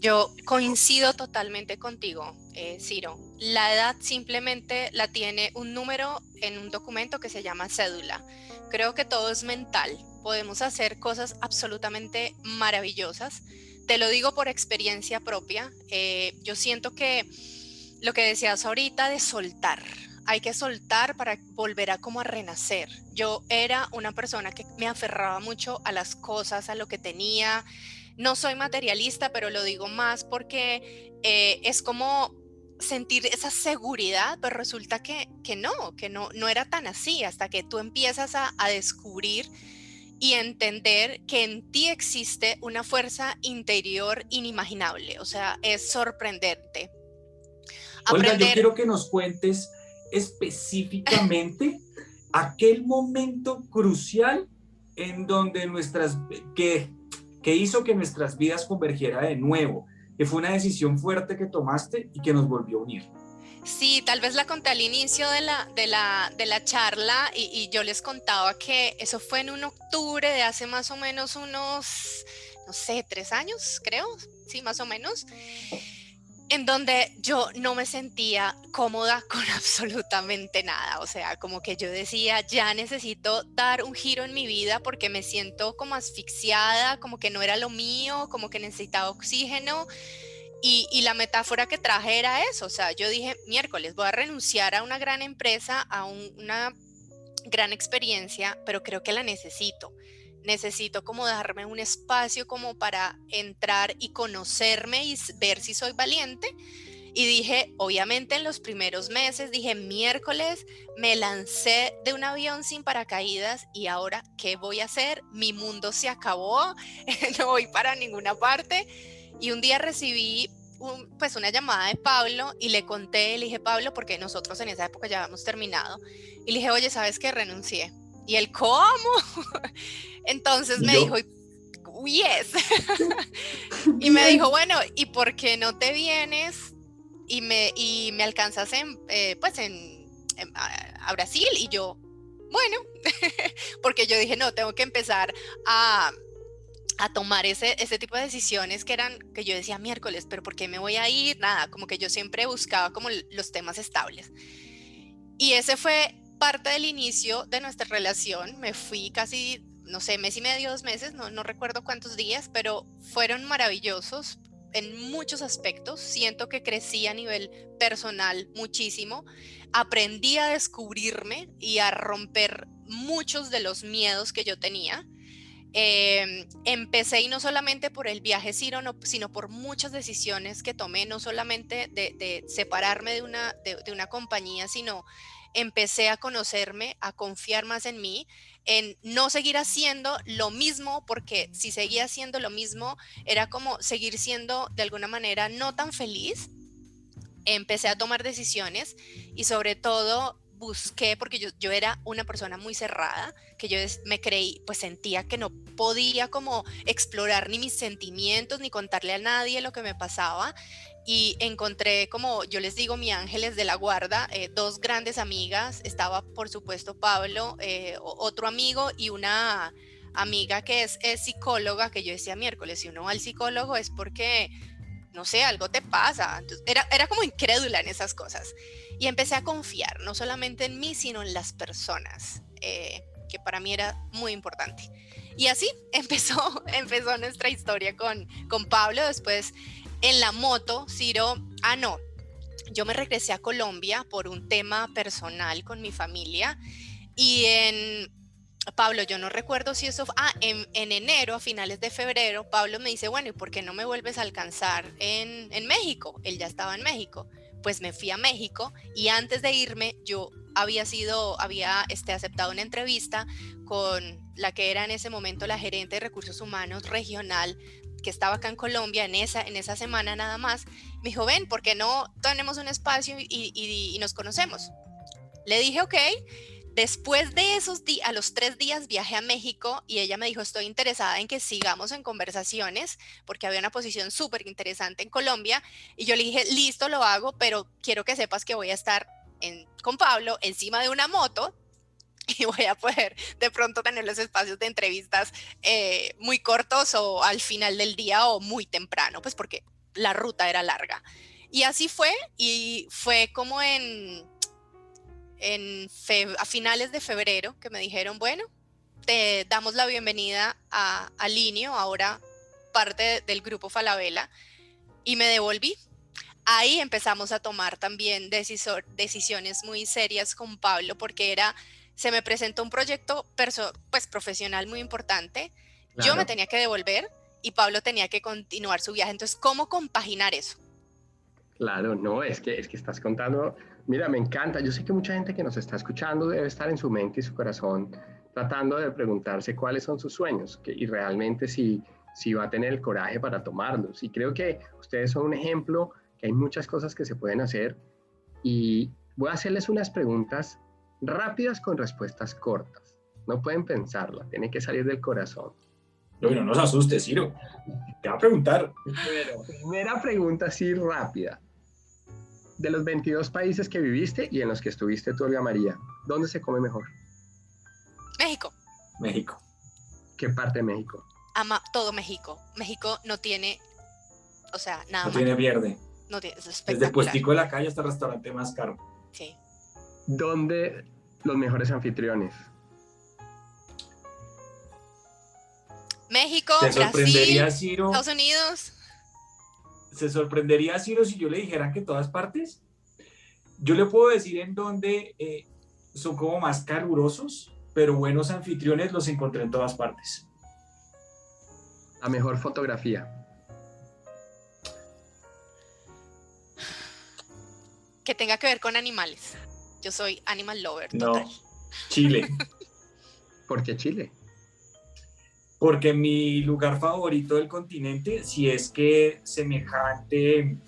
[SPEAKER 2] Yo coincido totalmente contigo, Ciro. La edad simplemente la tiene un número en un documento que se llama cédula. Creo que todo es mental. Podemos hacer cosas absolutamente maravillosas. Te lo digo por experiencia propia. Yo siento que lo que decías ahorita de soltar, hay que soltar para volver a como a renacer. Yo era una persona que me aferraba mucho a las cosas, a lo que tenía. No soy materialista, pero lo digo más porque es como sentir esa seguridad, pero resulta que no era tan así, hasta que tú empiezas a descubrir y entender que en ti existe una fuerza interior inimaginable. O sea, es sorprendente.
[SPEAKER 3] Olga, yo quiero que nos cuentes específicamente aquel momento crucial en donde que hizo que nuestras vidas convergiera de nuevo, que fue una decisión fuerte que tomaste y que nos volvió a unir.
[SPEAKER 2] Sí, tal vez la conté al inicio de la charla y yo les contaba que eso fue en un octubre de hace más o menos unos, no sé, 3 años, creo, sí, más o menos, en donde yo no me sentía cómoda con absolutamente nada. O sea, como que yo decía, ya necesito dar un giro en mi vida porque me siento como asfixiada, como que no era lo mío, como que necesitaba oxígeno. Y la metáfora que traje era eso. O sea, yo dije, miércoles, voy a renunciar a una gran empresa, a una gran experiencia, pero creo que la necesito. Necesito como darme un espacio como para entrar y conocerme y ver si soy valiente. Y dije, obviamente en los primeros meses, dije, miércoles me lancé de un avión sin paracaídas y ahora, ¿qué voy a hacer? Mi mundo se acabó, no voy para ninguna parte. Y un día recibí pues una llamada de Pablo y le conté, le dije, Pablo, porque nosotros en esa época ya habíamos terminado, y le dije, oye, ¿sabes qué? Renuncié. Y él, ¿cómo? Entonces me dijo, yes. Y me dijo, bueno, ¿y por qué no te vienes y me alcanzas a Brasil? Y yo, bueno, porque yo dije, no, tengo que empezar a tomar ese tipo de decisiones que yo decía, miércoles, pero ¿por qué me voy a ir? Nada, como que yo siempre buscaba como los temas estables. Y ese fue parte del inicio de nuestra relación. Me fui casi, no sé, mes y medio, 2 meses, no recuerdo cuántos días, pero fueron maravillosos en muchos aspectos. Siento que crecí a nivel personal muchísimo. Aprendí a descubrirme y a romper muchos de los miedos que yo tenía. Empecé, y no solamente por el viaje, sino por muchas decisiones que tomé, no solamente de separarme de una compañía, sino empecé a conocerme, a confiar más en mí, en no seguir haciendo lo mismo, porque si seguía haciendo lo mismo era como seguir siendo de alguna manera no tan feliz. Empecé a tomar decisiones y sobre todo busqué, porque yo era una persona muy cerrada, que yo me creí, pues sentía que no podía como explorar ni mis sentimientos, ni contarle a nadie lo que me pasaba. Y encontré, como yo les digo, mis ángeles de la guarda, 2 grandes amigas. Estaba, por supuesto, Pablo, otro amigo, y una amiga que es psicóloga, que yo decía, miércoles, si uno va al psicólogo es porque no sé, algo te pasa. Entonces, era como incrédula en esas cosas. Y empecé a confiar, no solamente en mí, sino en las personas, que para mí era muy importante. Y así empezó nuestra historia con Pablo. Después, en la moto, Ciro, no, yo me regresé a Colombia por un tema personal con mi familia. Y Pablo, yo no recuerdo si eso, en enero, a finales de febrero, Pablo me dice, bueno, ¿y por qué no me vuelves a alcanzar en México? Él ya estaba en México. Pues me fui a México, y antes de irme yo había aceptado una entrevista con la que era en ese momento la gerente de recursos humanos regional, que estaba acá en Colombia en esa semana nada más. Me dijo, ven, ¿por qué no tenemos un espacio y nos conocemos? Le dije, ok. Después de esos días, a los 3 días viajé a México, y ella me dijo, estoy interesada en que sigamos en conversaciones, porque había una posición súper interesante en Colombia. Y yo le dije, listo, lo hago, pero quiero que sepas que voy a estar con Pablo encima de una moto, y voy a poder de pronto tener los espacios de entrevistas muy cortos, o al final del día, o muy temprano, pues porque la ruta era larga. Y así fue, y fue como a finales de febrero que me dijeron, bueno, te damos la bienvenida a Linio, ahora parte del grupo Falabella, y me devolví. Ahí empezamos a tomar también decisiones muy serias con Pablo, porque se me presentó un proyecto pues profesional muy importante. Claro. Yo me tenía que devolver y Pablo tenía que continuar su viaje. Entonces, ¿cómo compaginar eso?
[SPEAKER 1] Claro, no, es que estás contando, mira, me encanta. Yo sé que mucha gente que nos está escuchando debe estar en su mente y su corazón tratando de preguntarse cuáles son sus sueños, y realmente si va a tener el coraje para tomarlos. Y creo que ustedes son un ejemplo, que hay muchas cosas que se pueden hacer, y voy a hacerles unas preguntas rápidas con respuestas cortas. No pueden pensarla, tiene que salir del corazón.
[SPEAKER 3] No nos asustes, Ciro. Te va a preguntar.
[SPEAKER 1] Primera pregunta así rápida. De los 22 países que viviste y en los que estuviste tú, Olga María, ¿dónde se come mejor?
[SPEAKER 2] México.
[SPEAKER 1] ¿Qué parte de México?
[SPEAKER 2] Ama todo México. México no tiene, nada.
[SPEAKER 3] No tiene pierde.
[SPEAKER 2] No tiene, es espectacular.
[SPEAKER 3] Desde puestico de la calle hasta el restaurante más caro.
[SPEAKER 2] Sí.
[SPEAKER 1] ¿Dónde los mejores anfitriones?
[SPEAKER 2] México,
[SPEAKER 3] Brasil,
[SPEAKER 2] Ciro, Estados Unidos.
[SPEAKER 3] ¿Se sorprendería, Ciro, si yo le dijera que todas partes? Yo le puedo decir en dónde son como más calurosos, pero buenos anfitriones los encontré en todas partes.
[SPEAKER 1] La mejor fotografía.
[SPEAKER 2] Que tenga que ver con animales. Yo soy animal lover, total.
[SPEAKER 3] No, Chile.
[SPEAKER 1] ¿Por qué Chile?
[SPEAKER 3] Porque mi lugar favorito del continente, si es que semejante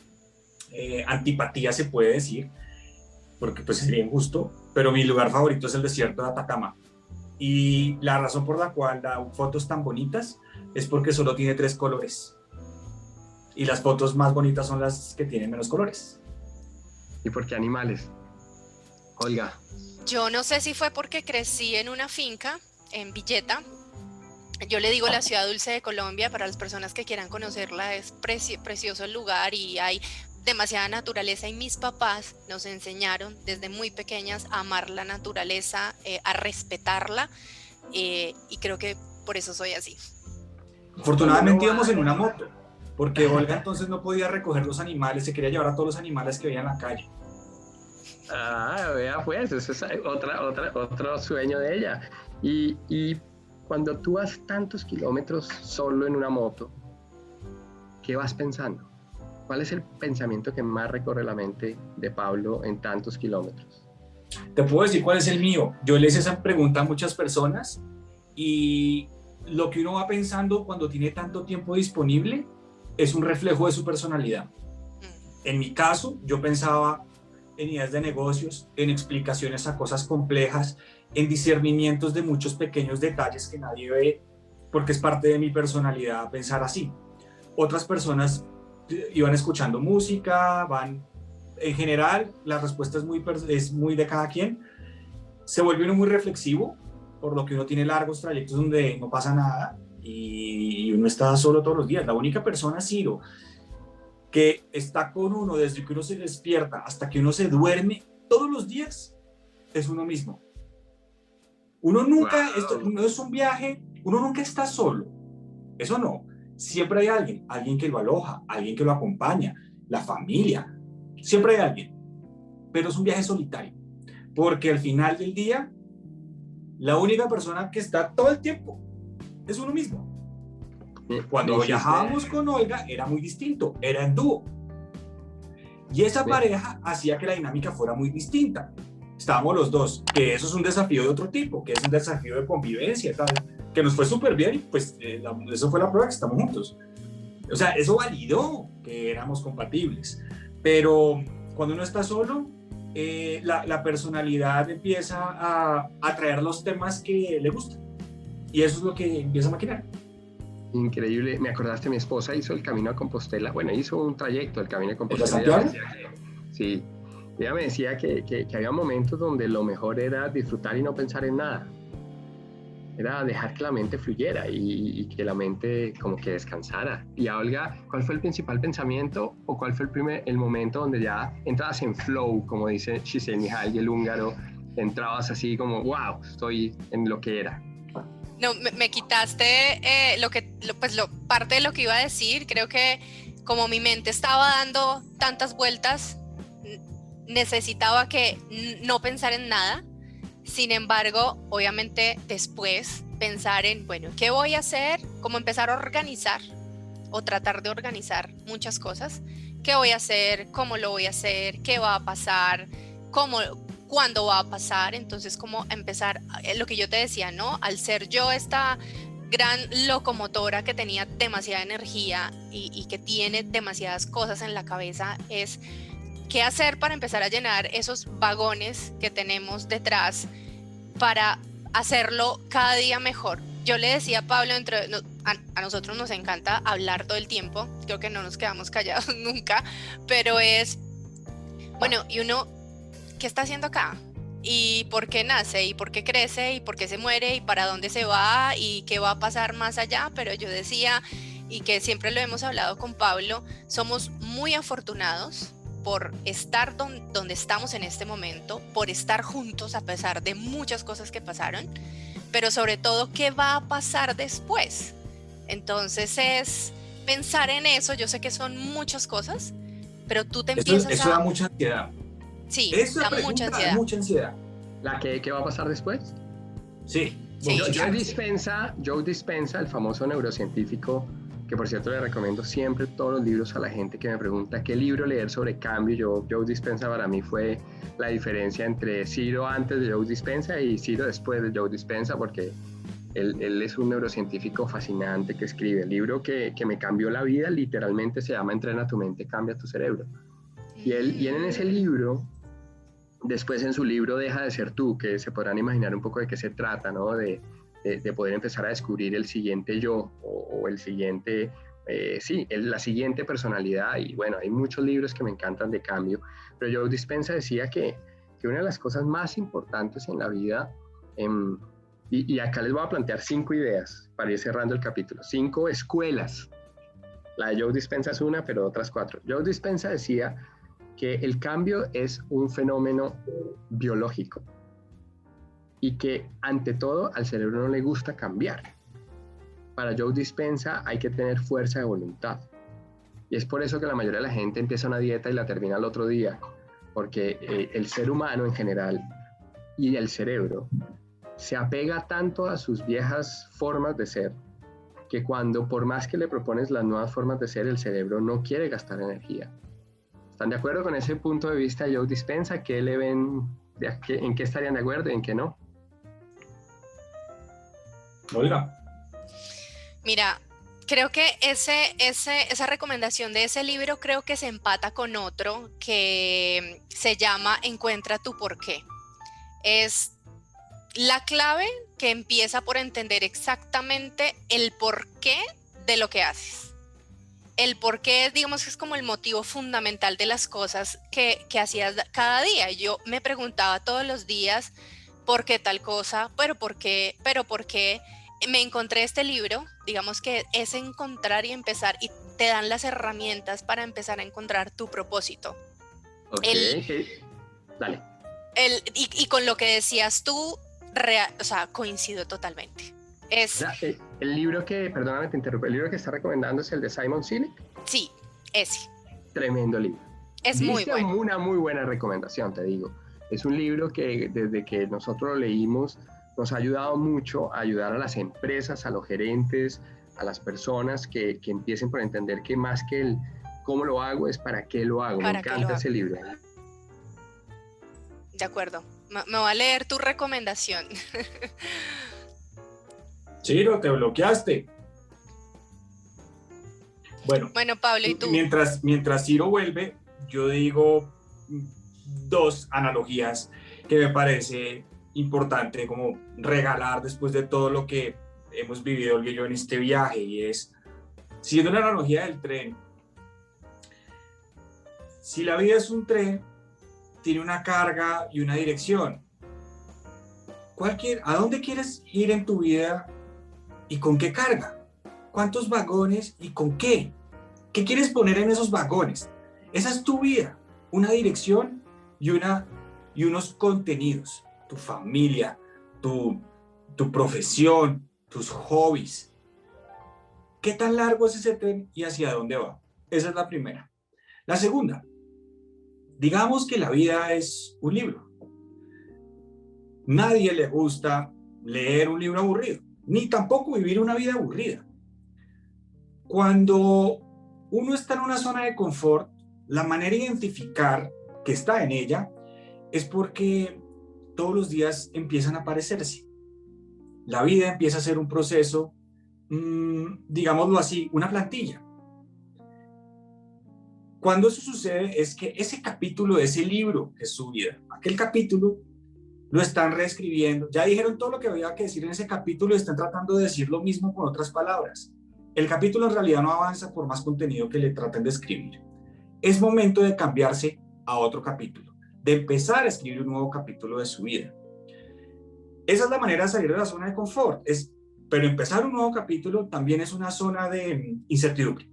[SPEAKER 3] antipatía se puede decir, porque pues sería injusto, pero mi lugar favorito es el desierto de Atacama. Y la razón por la cual da fotos tan bonitas es porque solo tiene 3 colores. Y las fotos más bonitas son las que tienen menos colores.
[SPEAKER 1] ¿Y por qué animales? Olga.
[SPEAKER 2] Yo no sé si fue porque crecí en una finca en Villeta. Yo le digo la ciudad dulce de Colombia, para las personas que quieran conocerla. Es precioso el lugar, y hay demasiada naturaleza y mis papás nos enseñaron desde muy pequeñas a amar la naturaleza, a respetarla, y creo que por eso soy así.
[SPEAKER 3] Afortunadamente íbamos en una moto, porque Olga entonces no podía recoger los animales, se quería llevar a todos los animales que veía en la calle.
[SPEAKER 1] Ah, vea pues, eso es otro sueño de ella. Y cuando tú vas tantos kilómetros solo en una moto, ¿qué vas pensando? ¿Cuál es el pensamiento que más recorre la mente de Pablo en tantos kilómetros?
[SPEAKER 3] Te puedo decir cuál es el mío. Yo le hice esa pregunta a muchas personas y lo que uno va pensando cuando tiene tanto tiempo disponible es un reflejo de su personalidad. En mi caso, yo pensaba en ideas de negocios, en explicaciones a cosas complejas, en discernimientos de muchos pequeños detalles que nadie ve, porque es parte de mi personalidad pensar así. Otras personas iban escuchando música, en general, la respuesta es muy de cada quien. Se vuelve uno muy reflexivo, por lo que uno tiene largos trayectos donde no pasa nada y uno está solo todos los días. La única persona, Ciro, que está con uno desde que uno se despierta hasta que uno se duerme todos los días, es uno mismo. Uno nunca, esto no es un viaje, uno nunca está solo. Eso no. Siempre hay alguien que lo aloja, alguien que lo acompaña, la familia. Siempre hay alguien. Pero es un viaje solitario. Porque al final del día, la única persona que está todo el tiempo es uno mismo. Cuando viajábamos con Olga era muy distinto, era en dúo. Y esa pareja hacía que la dinámica fuera muy distinta. Estábamos los dos, que eso es un desafío de otro tipo, que es un desafío de convivencia, tal, que nos fue súper bien y pues eso fue la prueba que estamos juntos. O sea, eso validó que éramos compatibles. Pero cuando uno está solo, la personalidad empieza a traer los temas que le gustan. Y eso es lo que empieza a maquinar.
[SPEAKER 1] Increíble, me acordaste, mi esposa hizo el Camino a Compostela, bueno, hizo un trayecto del Camino a Compostela. Sí, ella me decía que había momentos donde lo mejor era disfrutar y no pensar en nada, era dejar que la mente fluyera y que la mente como que descansara. Y a Olga, ¿cuál fue el principal pensamiento o cuál fue el momento donde ya entrabas en flow, como dice Csikszentmihalyi, el húngaro, entrabas así como, wow, estoy en lo que era?
[SPEAKER 2] No, me quitaste parte de lo que iba a decir. Creo que como mi mente estaba dando tantas vueltas, necesitaba que no pensar en nada. Sin embargo, obviamente después pensar en, bueno, ¿qué voy a hacer? Como empezar a organizar o tratar de organizar muchas cosas. ¿Qué voy a hacer? ¿Cómo lo voy a hacer? ¿Qué va a pasar? ¿Cuándo va a pasar? Entonces, como empezar, lo que yo te decía, ¿no? Al ser yo esta gran locomotora que tenía demasiada energía y que tiene demasiadas cosas en la cabeza, es qué hacer para empezar a llenar esos vagones que tenemos detrás para hacerlo cada día mejor. Yo le decía a Pablo, a nosotros nos encanta hablar todo el tiempo, creo que no nos quedamos callados nunca, pero es, bueno, y uno, ¿qué está haciendo acá? ¿Y por qué nace? ¿Y por qué crece? ¿Y por qué se muere? ¿Y para dónde se va? ¿Y qué va a pasar más allá? Pero yo decía, y que siempre lo hemos hablado con Pablo, somos muy afortunados por estar donde estamos en este momento, por estar juntos a pesar de muchas cosas que pasaron, pero sobre todo, ¿qué va a pasar después? Entonces es pensar en eso. Yo sé que son muchas cosas, pero tú te empiezas
[SPEAKER 3] eso da mucha ansiedad.
[SPEAKER 2] Sí,
[SPEAKER 3] Esa
[SPEAKER 2] da mucha ansiedad.
[SPEAKER 3] Mucha ansiedad.
[SPEAKER 1] ¿La qué va a pasar después?
[SPEAKER 3] Sí.
[SPEAKER 2] Sí.
[SPEAKER 1] Joe Dispenza, el famoso neurocientífico, que por cierto le recomiendo siempre todos los libros a la gente que me pregunta qué libro leer sobre cambio. Joe Dispenza para mí fue la diferencia entre Ciro antes de Joe Dispenza y Ciro después de Joe Dispenza, porque él es un neurocientífico fascinante que escribe. El libro que me cambió la vida literalmente se llama Entrena tu mente, cambia tu cerebro. Y él en ese libro, después en su libro Deja de ser tú, que se podrán imaginar un poco de qué se trata, ¿no? De poder empezar a descubrir el siguiente yo o el siguiente, la siguiente personalidad. Y bueno, hay muchos libros que me encantan de cambio, pero Joe Dispenza decía que una de las cosas más importantes en la vida, y acá les voy a plantear 5 ideas para ir cerrando el capítulo, 5 escuelas La de Joe Dispenza es una, pero otras 4. Joe Dispenza decía que el cambio es un fenómeno biológico y que ante todo al cerebro no le gusta cambiar. Para Joe Dispenza hay que tener fuerza de voluntad. Y es por eso que la mayoría de la gente empieza una dieta y la termina al otro día, porque el ser humano en general y el cerebro se apega tanto a sus viejas formas de ser, que cuando por más que le propones las nuevas formas de ser, el cerebro no quiere gastar energía. ¿Están de acuerdo con ese punto de vista de Joe Dispenza? ¿Qué le ven? ¿En qué estarían de acuerdo y en qué no?
[SPEAKER 3] Olga.
[SPEAKER 2] Mira, creo que esa recomendación de ese libro creo que se empata con otro que se llama Encuentra tu porqué. Es la clave que empieza por entender exactamente el porqué de lo que haces. El porqué, digamos que es como el motivo fundamental de las cosas que hacías cada día. Yo me preguntaba todos los días por qué tal cosa, pero por qué. Me encontré este libro, digamos que es encontrar y empezar, y te dan las herramientas para empezar a encontrar tu propósito.
[SPEAKER 1] Ok, dale.
[SPEAKER 2] Y con lo que decías tú, o sea, coincido totalmente.
[SPEAKER 1] El libro que, perdóname te interrumpo, el libro que está recomendando es el de Simon Sinek.
[SPEAKER 2] Sí, ese.
[SPEAKER 1] Tremendo libro.
[SPEAKER 2] Es muy bueno.
[SPEAKER 1] Una muy buena recomendación, te digo. Es un libro que desde que nosotros lo leímos nos ha ayudado mucho a ayudar a las empresas, a los gerentes, a las personas que empiecen por entender que más que el cómo lo hago es para qué lo hago. Me encanta ese libro.
[SPEAKER 2] De acuerdo. Me voy a leer tu recomendación.
[SPEAKER 3] Ciro, te bloqueaste. Bueno,
[SPEAKER 2] Pablo, ¿y tú?
[SPEAKER 3] Mientras Ciro vuelve, yo digo 2 analogías que me parece importante como regalar después de todo lo que hemos vivido Olga y yo en este viaje, y es, siguiendo la analogía del tren, si la vida es un tren, tiene una carga y una dirección. ¿A dónde quieres ir en tu vida y con qué carga? ¿Cuántos vagones y con qué? ¿Qué quieres poner en esos vagones? Esa es tu vida, una dirección y unos contenidos, tu familia, tu profesión, tus hobbies. ¿Qué tan largo es ese tren y hacia dónde va? Esa es la primera. La segunda, digamos que la vida es un libro. Nadie le gusta leer un libro aburrido, ni tampoco vivir una vida aburrida. Cuando uno está en una zona de confort, la manera de identificar que está en ella es porque todos los días empiezan a aparecerse. La vida empieza a ser un proceso, digámoslo así, una plantilla. Cuando eso sucede es que ese capítulo de ese libro es su vida. Aquel capítulo lo están reescribiendo. Ya dijeron todo lo que había que decir en ese capítulo y están tratando de decir lo mismo con otras palabras. El capítulo en realidad no avanza por más contenido que le traten de escribir. Es momento de cambiarse a otro capítulo, de empezar a escribir un nuevo capítulo de su vida. Esa es la manera de salir de la zona de confort. Pero empezar un nuevo capítulo también es una zona de incertidumbre.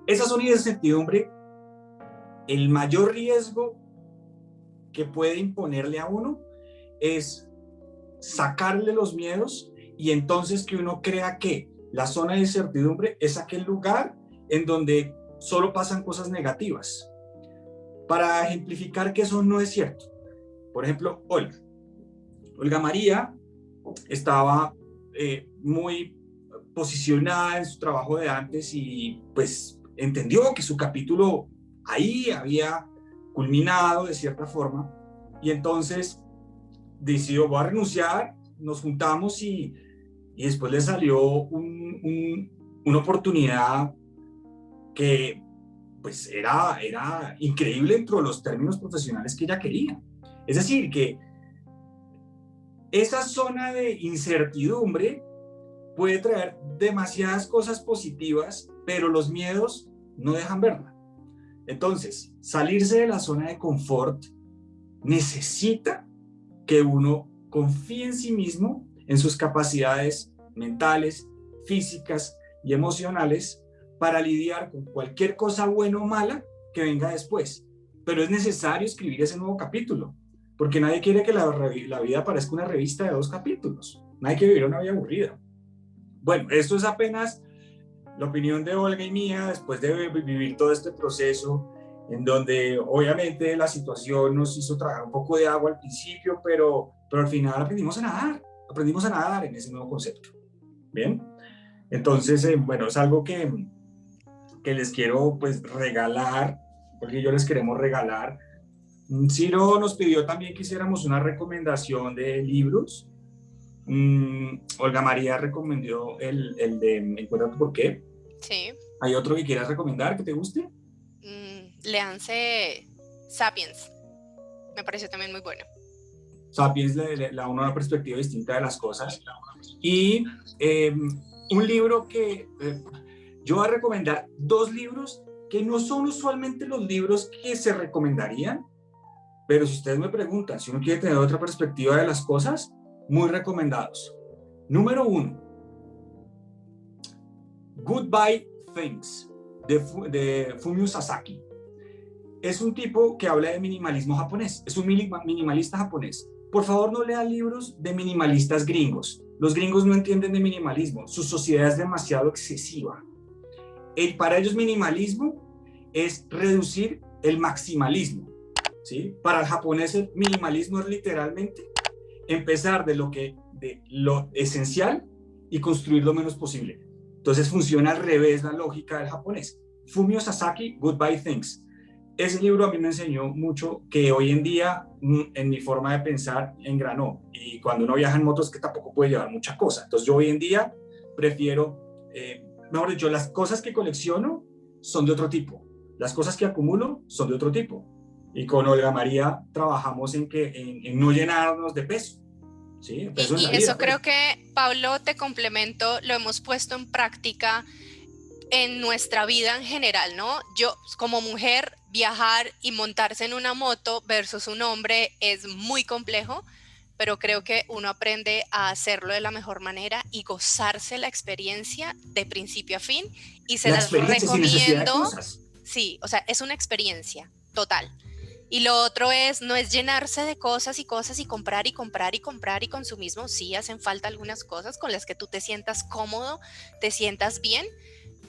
[SPEAKER 3] Esa zona de incertidumbre, el mayor riesgo que puede imponerle a uno es sacarle los miedos y entonces que uno crea que la zona de incertidumbre es aquel lugar en donde solo pasan cosas negativas. Para ejemplificar que eso no es cierto, por ejemplo, Olga María estaba muy posicionada en su trabajo de antes y pues entendió que su capítulo ahí había culminado de cierta forma y entonces decidió, voy a renunciar, nos juntamos y después le salió una oportunidad que pues era increíble dentro de los términos profesionales que ella quería. Es decir, que esa zona de incertidumbre puede traer demasiadas cosas positivas, pero los miedos no dejan verla. Entonces, salirse de la zona de confort necesita que uno confíe en sí mismo, en sus capacidades mentales, físicas y emocionales para lidiar con cualquier cosa buena o mala que venga después. Pero es necesario escribir ese nuevo capítulo, porque nadie quiere que la vida parezca una revista de 2 capítulos. Nadie quiere vivir una vida aburrida. Bueno, esto es apenas la opinión de Olga y mía después de vivir todo este proceso, en donde obviamente la situación nos hizo tragar un poco de agua al principio, pero al final aprendimos a nadar en ese nuevo concepto. Bien, entonces, bueno, es algo que les quiero pues regalar, porque yo les queremos regalar. Ciro nos pidió también que hiciéramos una recomendación de libros. Olga María recomendó el de Encuentra tu porqué.
[SPEAKER 2] Sí.
[SPEAKER 3] ¿Hay otro que quieras recomendar que te guste?
[SPEAKER 2] Léanse Sapiens. Me pareció también muy bueno.
[SPEAKER 3] Sapiens le da una perspectiva distinta de las cosas. Y un libro que yo voy a recomendar 2 libros que no son usualmente los libros que se recomendarían, pero si ustedes me preguntan, si uno quiere tener otra perspectiva de las cosas, muy recomendados. Número 1, Goodbye Things, de Fumio Sasaki. Es un tipo que habla de minimalismo japonés, es un minimalista japonés. Por favor, no lean libros de minimalistas gringos. Los gringos no entienden de minimalismo, su sociedad es demasiado excesiva. Para ellos minimalismo es reducir el maximalismo, ¿sí? Para el japonés el minimalismo es literalmente empezar de lo esencial y construir lo menos posible. Entonces funciona al revés la lógica del japonés. Fumio Sasaki, Goodbye Things. Ese libro a mí me enseñó mucho que hoy en día en mi forma de pensar engranó. Y cuando uno viaja en moto es que tampoco puede llevar mucha cosa. Entonces yo hoy en día prefiero, mejor dicho, las cosas que colecciono son de otro tipo. Las cosas que acumulo son de otro tipo. Y con Olga María trabajamos en no llenarnos de peso. ¿Sí? Peso
[SPEAKER 2] y
[SPEAKER 3] en la
[SPEAKER 2] eso
[SPEAKER 3] vida,
[SPEAKER 2] creo
[SPEAKER 3] pues.
[SPEAKER 2] que, Pablo, te complemento, lo hemos puesto en práctica en nuestra vida en general, ¿no? Yo, como mujer, viajar y montarse en una moto versus un hombre es muy complejo, pero creo que uno aprende a hacerlo de la mejor manera y gozarse la experiencia de principio a fin, y se
[SPEAKER 3] La
[SPEAKER 2] las
[SPEAKER 3] experiencia sin necesidad de
[SPEAKER 2] recomiendo.
[SPEAKER 3] cosas.
[SPEAKER 2] Sí, o sea, es una experiencia total. Y lo otro no es llenarse de cosas y cosas y comprar y comprar y comprar y consumismo. Sí, hacen falta algunas cosas con las que tú te sientas cómodo, te sientas bien,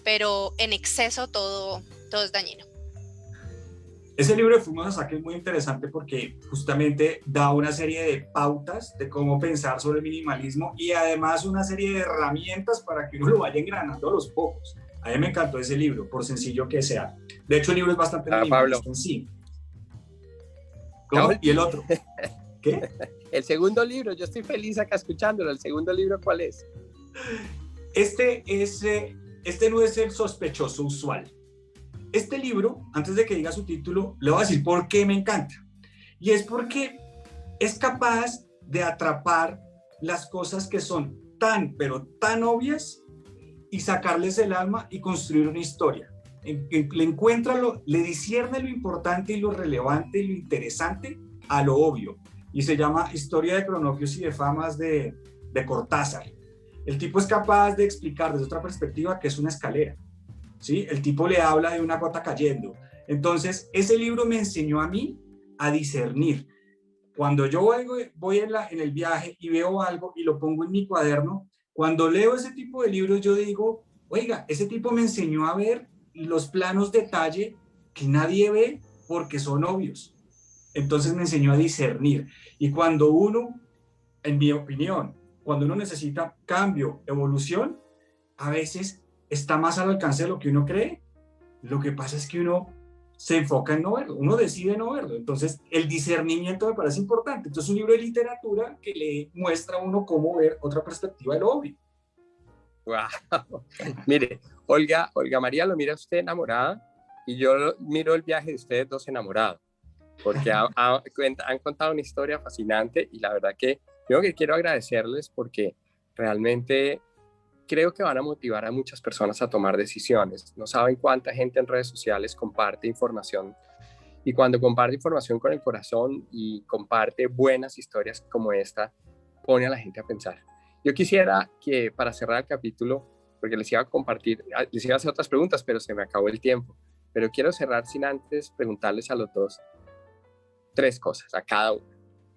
[SPEAKER 2] pero en exceso todo es dañino.
[SPEAKER 3] Ese libro de Fumio Sasaki es muy interesante porque justamente da una serie de pautas de cómo pensar sobre el minimalismo y además una serie de herramientas para que uno lo vaya engranando a los pocos. A mí me encantó ese libro, por sencillo que sea. De hecho, el libro es bastante minimalista
[SPEAKER 4] Pablo.
[SPEAKER 3] en sí. ¿Cómo? ¿Y el otro? ¿Qué?
[SPEAKER 4] El segundo libro, yo estoy feliz acá escuchándolo. ¿El segundo libro cuál es?
[SPEAKER 3] Este no es el sospechoso usual. Este libro, antes de que diga su título, le voy a decir por qué me encanta. Y es porque es capaz de atrapar las cosas que son tan, pero tan obvias y sacarles el alma y construir una historia. Le discierne lo importante y lo relevante y lo interesante a lo obvio. Y se llama Historia de Cronopios y de Famas de Cortázar. El tipo es capaz de explicar desde otra perspectiva que es una escalera. ¿Sí? El tipo le habla de una gota cayendo. Entonces, ese libro me enseñó a mí a discernir. Cuando yo voy en el viaje y veo algo y lo pongo en mi cuaderno, cuando leo ese tipo de libros yo digo, oiga, ese tipo me enseñó a ver los planos detalle que nadie ve porque son obvios. Entonces me enseñó a discernir. Y cuando uno, en mi opinión, cuando uno necesita cambio, evolución, a veces está más al alcance de lo que uno cree. Lo que pasa es que uno se enfoca en no verlo, uno decide no verlo. Entonces, el discernimiento me parece importante. Entonces, es un libro de literatura que le muestra a uno cómo ver otra perspectiva de lo obvio.
[SPEAKER 4] Wow. Mire, Olga María lo mira usted enamorada y yo miro el viaje de ustedes dos enamorados, porque han contado una historia fascinante y la verdad que yo que quiero agradecerles porque realmente creo que van a motivar a muchas personas a tomar decisiones. No saben cuánta gente en redes sociales comparte información y cuando comparte información con el corazón y comparte buenas historias como esta, pone a la gente a pensar. Yo quisiera que para cerrar el capítulo porque les iba a compartir, les iba a hacer otras preguntas, pero se me acabó el tiempo. Pero quiero cerrar sin antes preguntarles a los dos 3 cosas, a cada uno.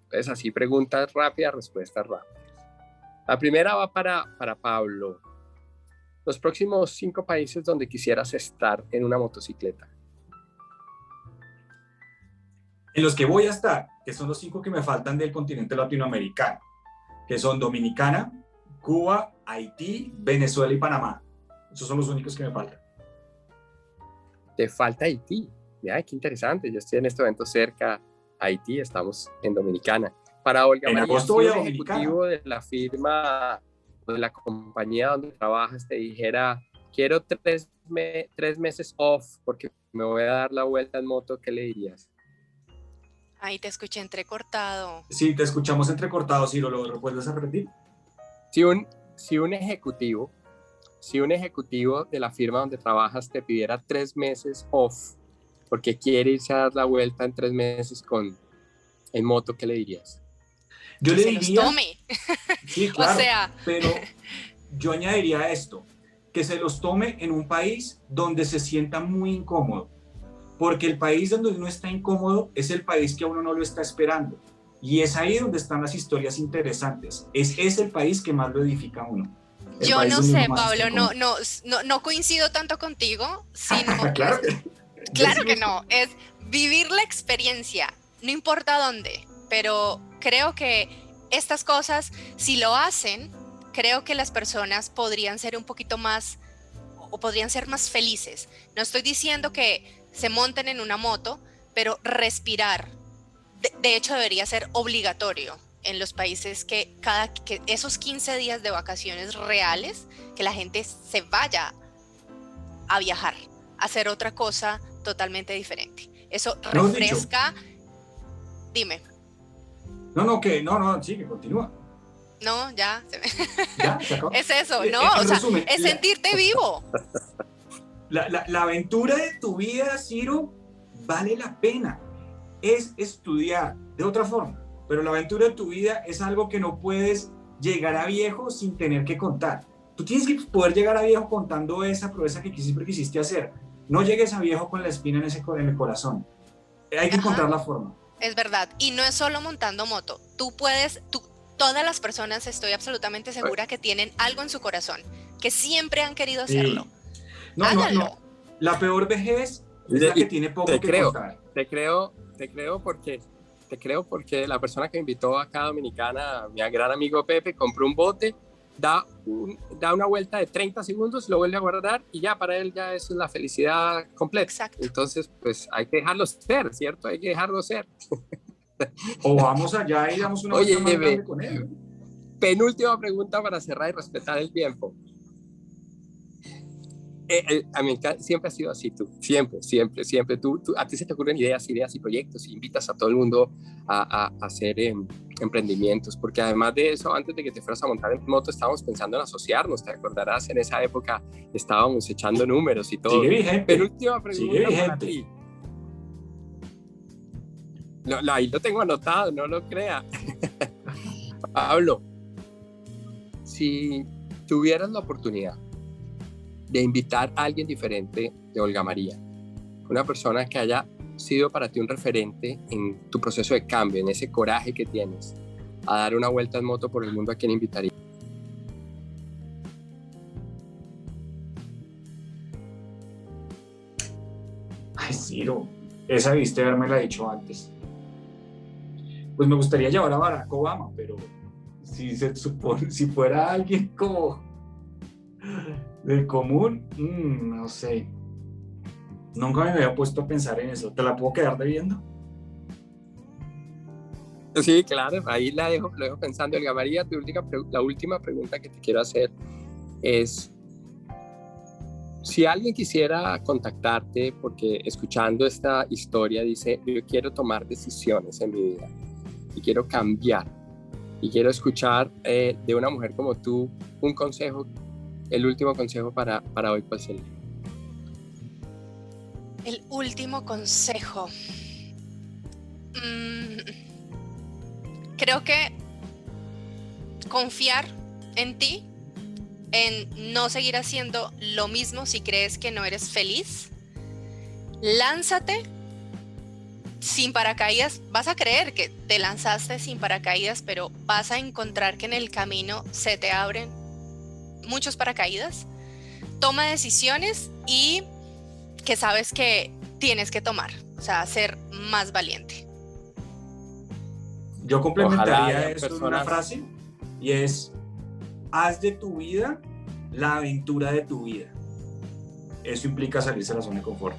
[SPEAKER 4] Entonces, así, preguntas rápidas, respuestas rápidas. La primera va para Pablo. Los próximos 5 países donde quisieras estar en una motocicleta.
[SPEAKER 3] En los que voy a estar, que son los 5 que me faltan del continente latinoamericano, que son Dominicana, Cuba, Haití, Venezuela y Panamá. Esos son los únicos que me faltan.
[SPEAKER 4] Te falta Haití. Mira, qué interesante. Yo estoy en este evento cerca a Haití, estamos en Dominicana. Para Olga
[SPEAKER 3] En
[SPEAKER 4] María,
[SPEAKER 3] agosto
[SPEAKER 4] si
[SPEAKER 3] voy a
[SPEAKER 4] un
[SPEAKER 3] Dominicana.
[SPEAKER 4] ejecutivo de la firma, de la compañía donde trabajas, te dijera, quiero 3 meses off porque me voy a dar la vuelta en moto, ¿qué le dirías?
[SPEAKER 2] Ahí te escuché entrecortado.
[SPEAKER 3] Sí, te escuchamos entrecortado, Ciro, ¿lo recuerdas a repetir?
[SPEAKER 4] Si un ejecutivo de la firma donde trabajas te pidiera 3 meses off porque quiere irse a dar la vuelta en 3 meses en moto, ¿qué le dirías?
[SPEAKER 3] Yo
[SPEAKER 2] Que
[SPEAKER 3] le
[SPEAKER 2] se
[SPEAKER 3] diría,
[SPEAKER 2] los tome.
[SPEAKER 3] sí, claro,
[SPEAKER 2] O sea,
[SPEAKER 3] pero yo añadiría esto, que se los tome en un país donde se sienta muy incómodo, porque el país donde uno está incómodo es el país que a uno no lo está esperando, y es ahí donde están las historias interesantes, es el país que más lo edifica a uno.
[SPEAKER 2] yo no sé, Pablo, no coincido tanto contigo, sino
[SPEAKER 3] Claro
[SPEAKER 2] claro que no, es vivir la experiencia, no importa dónde, pero creo que estas cosas, si lo hacen, creo que las personas podrían ser un poquito más, o podrían ser más felices. No estoy diciendo que se monten en una moto, pero respirar, de hecho debería ser obligatorio en los países que esos 15 días de vacaciones reales, que la gente se vaya a viajar, a hacer otra cosa totalmente diferente. Eso refresca. Dime.
[SPEAKER 3] No, sí, que continúa.
[SPEAKER 2] No, ya.
[SPEAKER 3] Ya, se acabó.
[SPEAKER 2] Es eso, ¿no?
[SPEAKER 3] En resumen,
[SPEAKER 2] es sentirte vivo.
[SPEAKER 3] La aventura de tu vida, Ciro, vale la pena. Es estudiar de otra forma, pero la aventura de tu vida es algo que no puedes llegar a viejo sin tener que contar. Tú tienes que poder llegar a viejo contando esa proeza que siempre quisiste hacer. No llegues a viejo con la espina en el corazón. Hay que encontrar la forma.
[SPEAKER 2] Es verdad. Y no es solo montando moto. Todas las personas, estoy absolutamente segura que tienen algo en su corazón, que siempre han querido hacerlo. Háganlo.
[SPEAKER 3] No. La peor vejez es la que tiene poco que contar.
[SPEAKER 4] Te creo porque la persona que me invitó acá a Dominicana, mi gran amigo Pepe, compró un bote, da una vuelta de 30 segundos, lo vuelve a guardar y ya para él ya eso es la felicidad completa.
[SPEAKER 2] Exacto.
[SPEAKER 4] Entonces, pues hay que dejarlo ser, ¿cierto? Hay que dejarlo ser.
[SPEAKER 3] O vamos allá y damos una vuelta más grande con él.
[SPEAKER 4] Penúltima pregunta para cerrar y respetar el tiempo. A mí siempre ha sido así, tú, siempre. A ti se te ocurren ideas y proyectos y invitas a todo el mundo a hacer emprendimientos, porque además de eso, antes de que te fueras a montar en moto, estábamos pensando en asociarnos, te acordarás, en esa época estábamos echando números y todo.
[SPEAKER 3] Sigue vigente.
[SPEAKER 4] Penúltima pregunta para ti. No, ahí lo tengo anotado, no lo crea. Pablo, si tuvieras la oportunidad de invitar a alguien diferente de Olga María, una persona que haya sido para ti un referente en tu proceso de cambio, en ese coraje que tienes, a dar una vuelta en moto por el mundo, ¿a quién invitaría?
[SPEAKER 3] Ay, Ciro, esa debiste haberme dicho antes. Pues me gustaría llevar a Barack Obama, pero si fuera alguien como del común, no sé. Nunca me había puesto a pensar en eso. ¿Te la puedo quedar debiendo?
[SPEAKER 4] Sí, claro, ahí lo dejo pensando. Olga María, la última pregunta que te quiero hacer es, si alguien quisiera contactarte, porque escuchando esta historia dice, yo quiero tomar decisiones en mi vida y quiero cambiar y quiero escuchar de una mujer como tú un consejo, el último consejo para hoy, ¿cuál sería?
[SPEAKER 2] El último consejo. Creo que confiar en ti en no seguir haciendo lo mismo si crees que no eres feliz. Lánzate sin paracaídas. Vas a creer que te lanzaste sin paracaídas, pero vas a encontrar que en el camino se te abren muchos paracaídas. Toma decisiones y que sabes que tienes que tomar, o sea, ser más valiente.
[SPEAKER 3] Yo complementaría esto en una frase, y es: haz de tu vida la aventura de tu vida. Eso implica salirse de la zona de confort.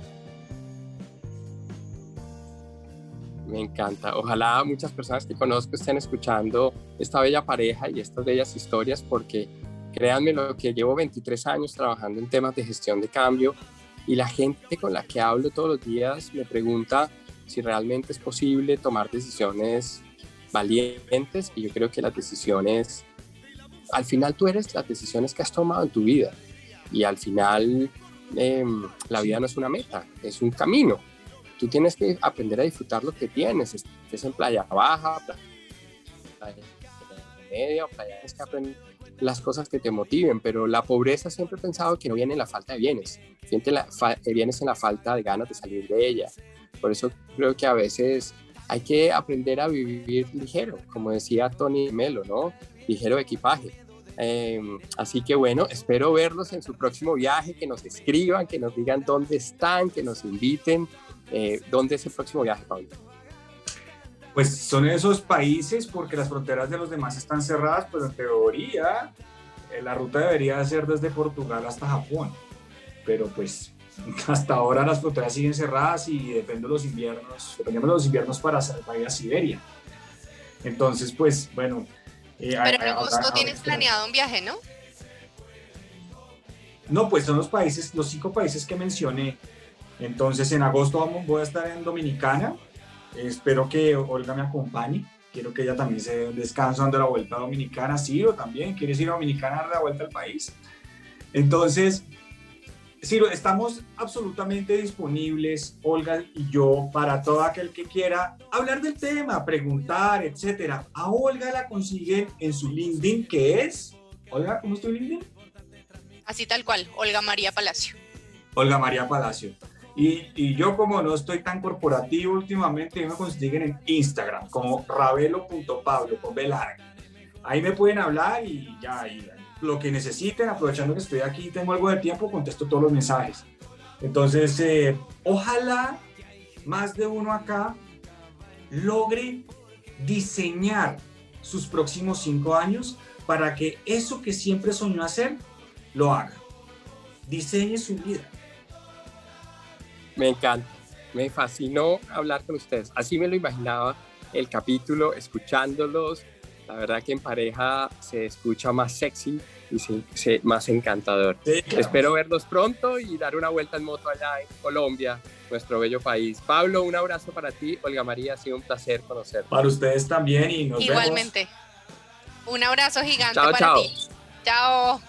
[SPEAKER 4] Me encanta. Ojalá muchas personas que conozco estén escuchando esta bella pareja y estas bellas historias, porque créanme lo que llevo 23 años trabajando en temas de gestión de cambio, y la gente con la que hablo todos los días me pregunta si realmente es posible tomar decisiones valientes, y yo creo que las decisiones, al final tú eres las decisiones que has tomado en tu vida, y al final la vida no es una meta, es un camino. Tú tienes que aprender a disfrutar lo que tienes, estés en Playa Baja, Playa Media, tienes que aprender las cosas que te motiven, pero la pobreza siempre he pensado que no viene en la falta de bienes, vienes en la falta de ganas de salir de ella. Por eso creo que a veces hay que aprender a vivir ligero, como decía Tony Melo, ¿no? Ligero de equipaje. Así que bueno, espero verlos en su próximo viaje, que nos escriban, que nos digan dónde están, que nos inviten. ¿Dónde es el próximo viaje, Pablo?
[SPEAKER 3] Pues son esos países, porque las fronteras de los demás están cerradas, pero en teoría la ruta debería ser desde Portugal hasta Japón, pero pues hasta ahora las fronteras siguen cerradas y depende de los inviernos para ir a Siberia. Entonces, pues bueno.
[SPEAKER 2] Pero en agosto tienes planeado un viaje, ¿no?
[SPEAKER 3] No, pues son los 5 países que mencioné. Entonces en agosto voy a estar en Dominicana. Espero que Olga me acompañe. Quiero que ella también se descanse dando la vuelta a Dominicana. Ciro también, ¿quieres ir a Dominicana a dar la vuelta al país? Entonces, Ciro, estamos absolutamente disponibles, Olga y yo, para todo aquel que quiera hablar del tema, preguntar, etcétera. A Olga la consiguen en su LinkedIn, que es... Olga, ¿cómo es tu LinkedIn?
[SPEAKER 2] Así tal cual, Olga María Palacio.
[SPEAKER 3] Olga María Palacio. Y yo, como no estoy tan corporativo últimamente, me consiguen en Instagram como ravelo.pablo con B larga. Ahí me pueden hablar y ya, lo que necesiten, aprovechando que estoy aquí y tengo algo de tiempo, contesto todos los mensajes. Entonces, ojalá más de uno acá logre diseñar sus próximos 5 años para que eso que siempre soñó hacer, lo haga. Diseñe su vida.
[SPEAKER 4] Me encanta, me fascinó hablar con ustedes. Así me lo imaginaba el capítulo, escuchándolos. La verdad que en pareja se escucha más sexy y más encantador. Sí, claro. Espero verlos pronto y dar una vuelta en moto allá en Colombia, nuestro bello país. Pablo, un abrazo para ti. Olga María, ha sido un placer conocerte.
[SPEAKER 3] Para ustedes también y nos
[SPEAKER 2] Igualmente. Vemos. Un abrazo gigante
[SPEAKER 4] chao,
[SPEAKER 2] para ti. Chao.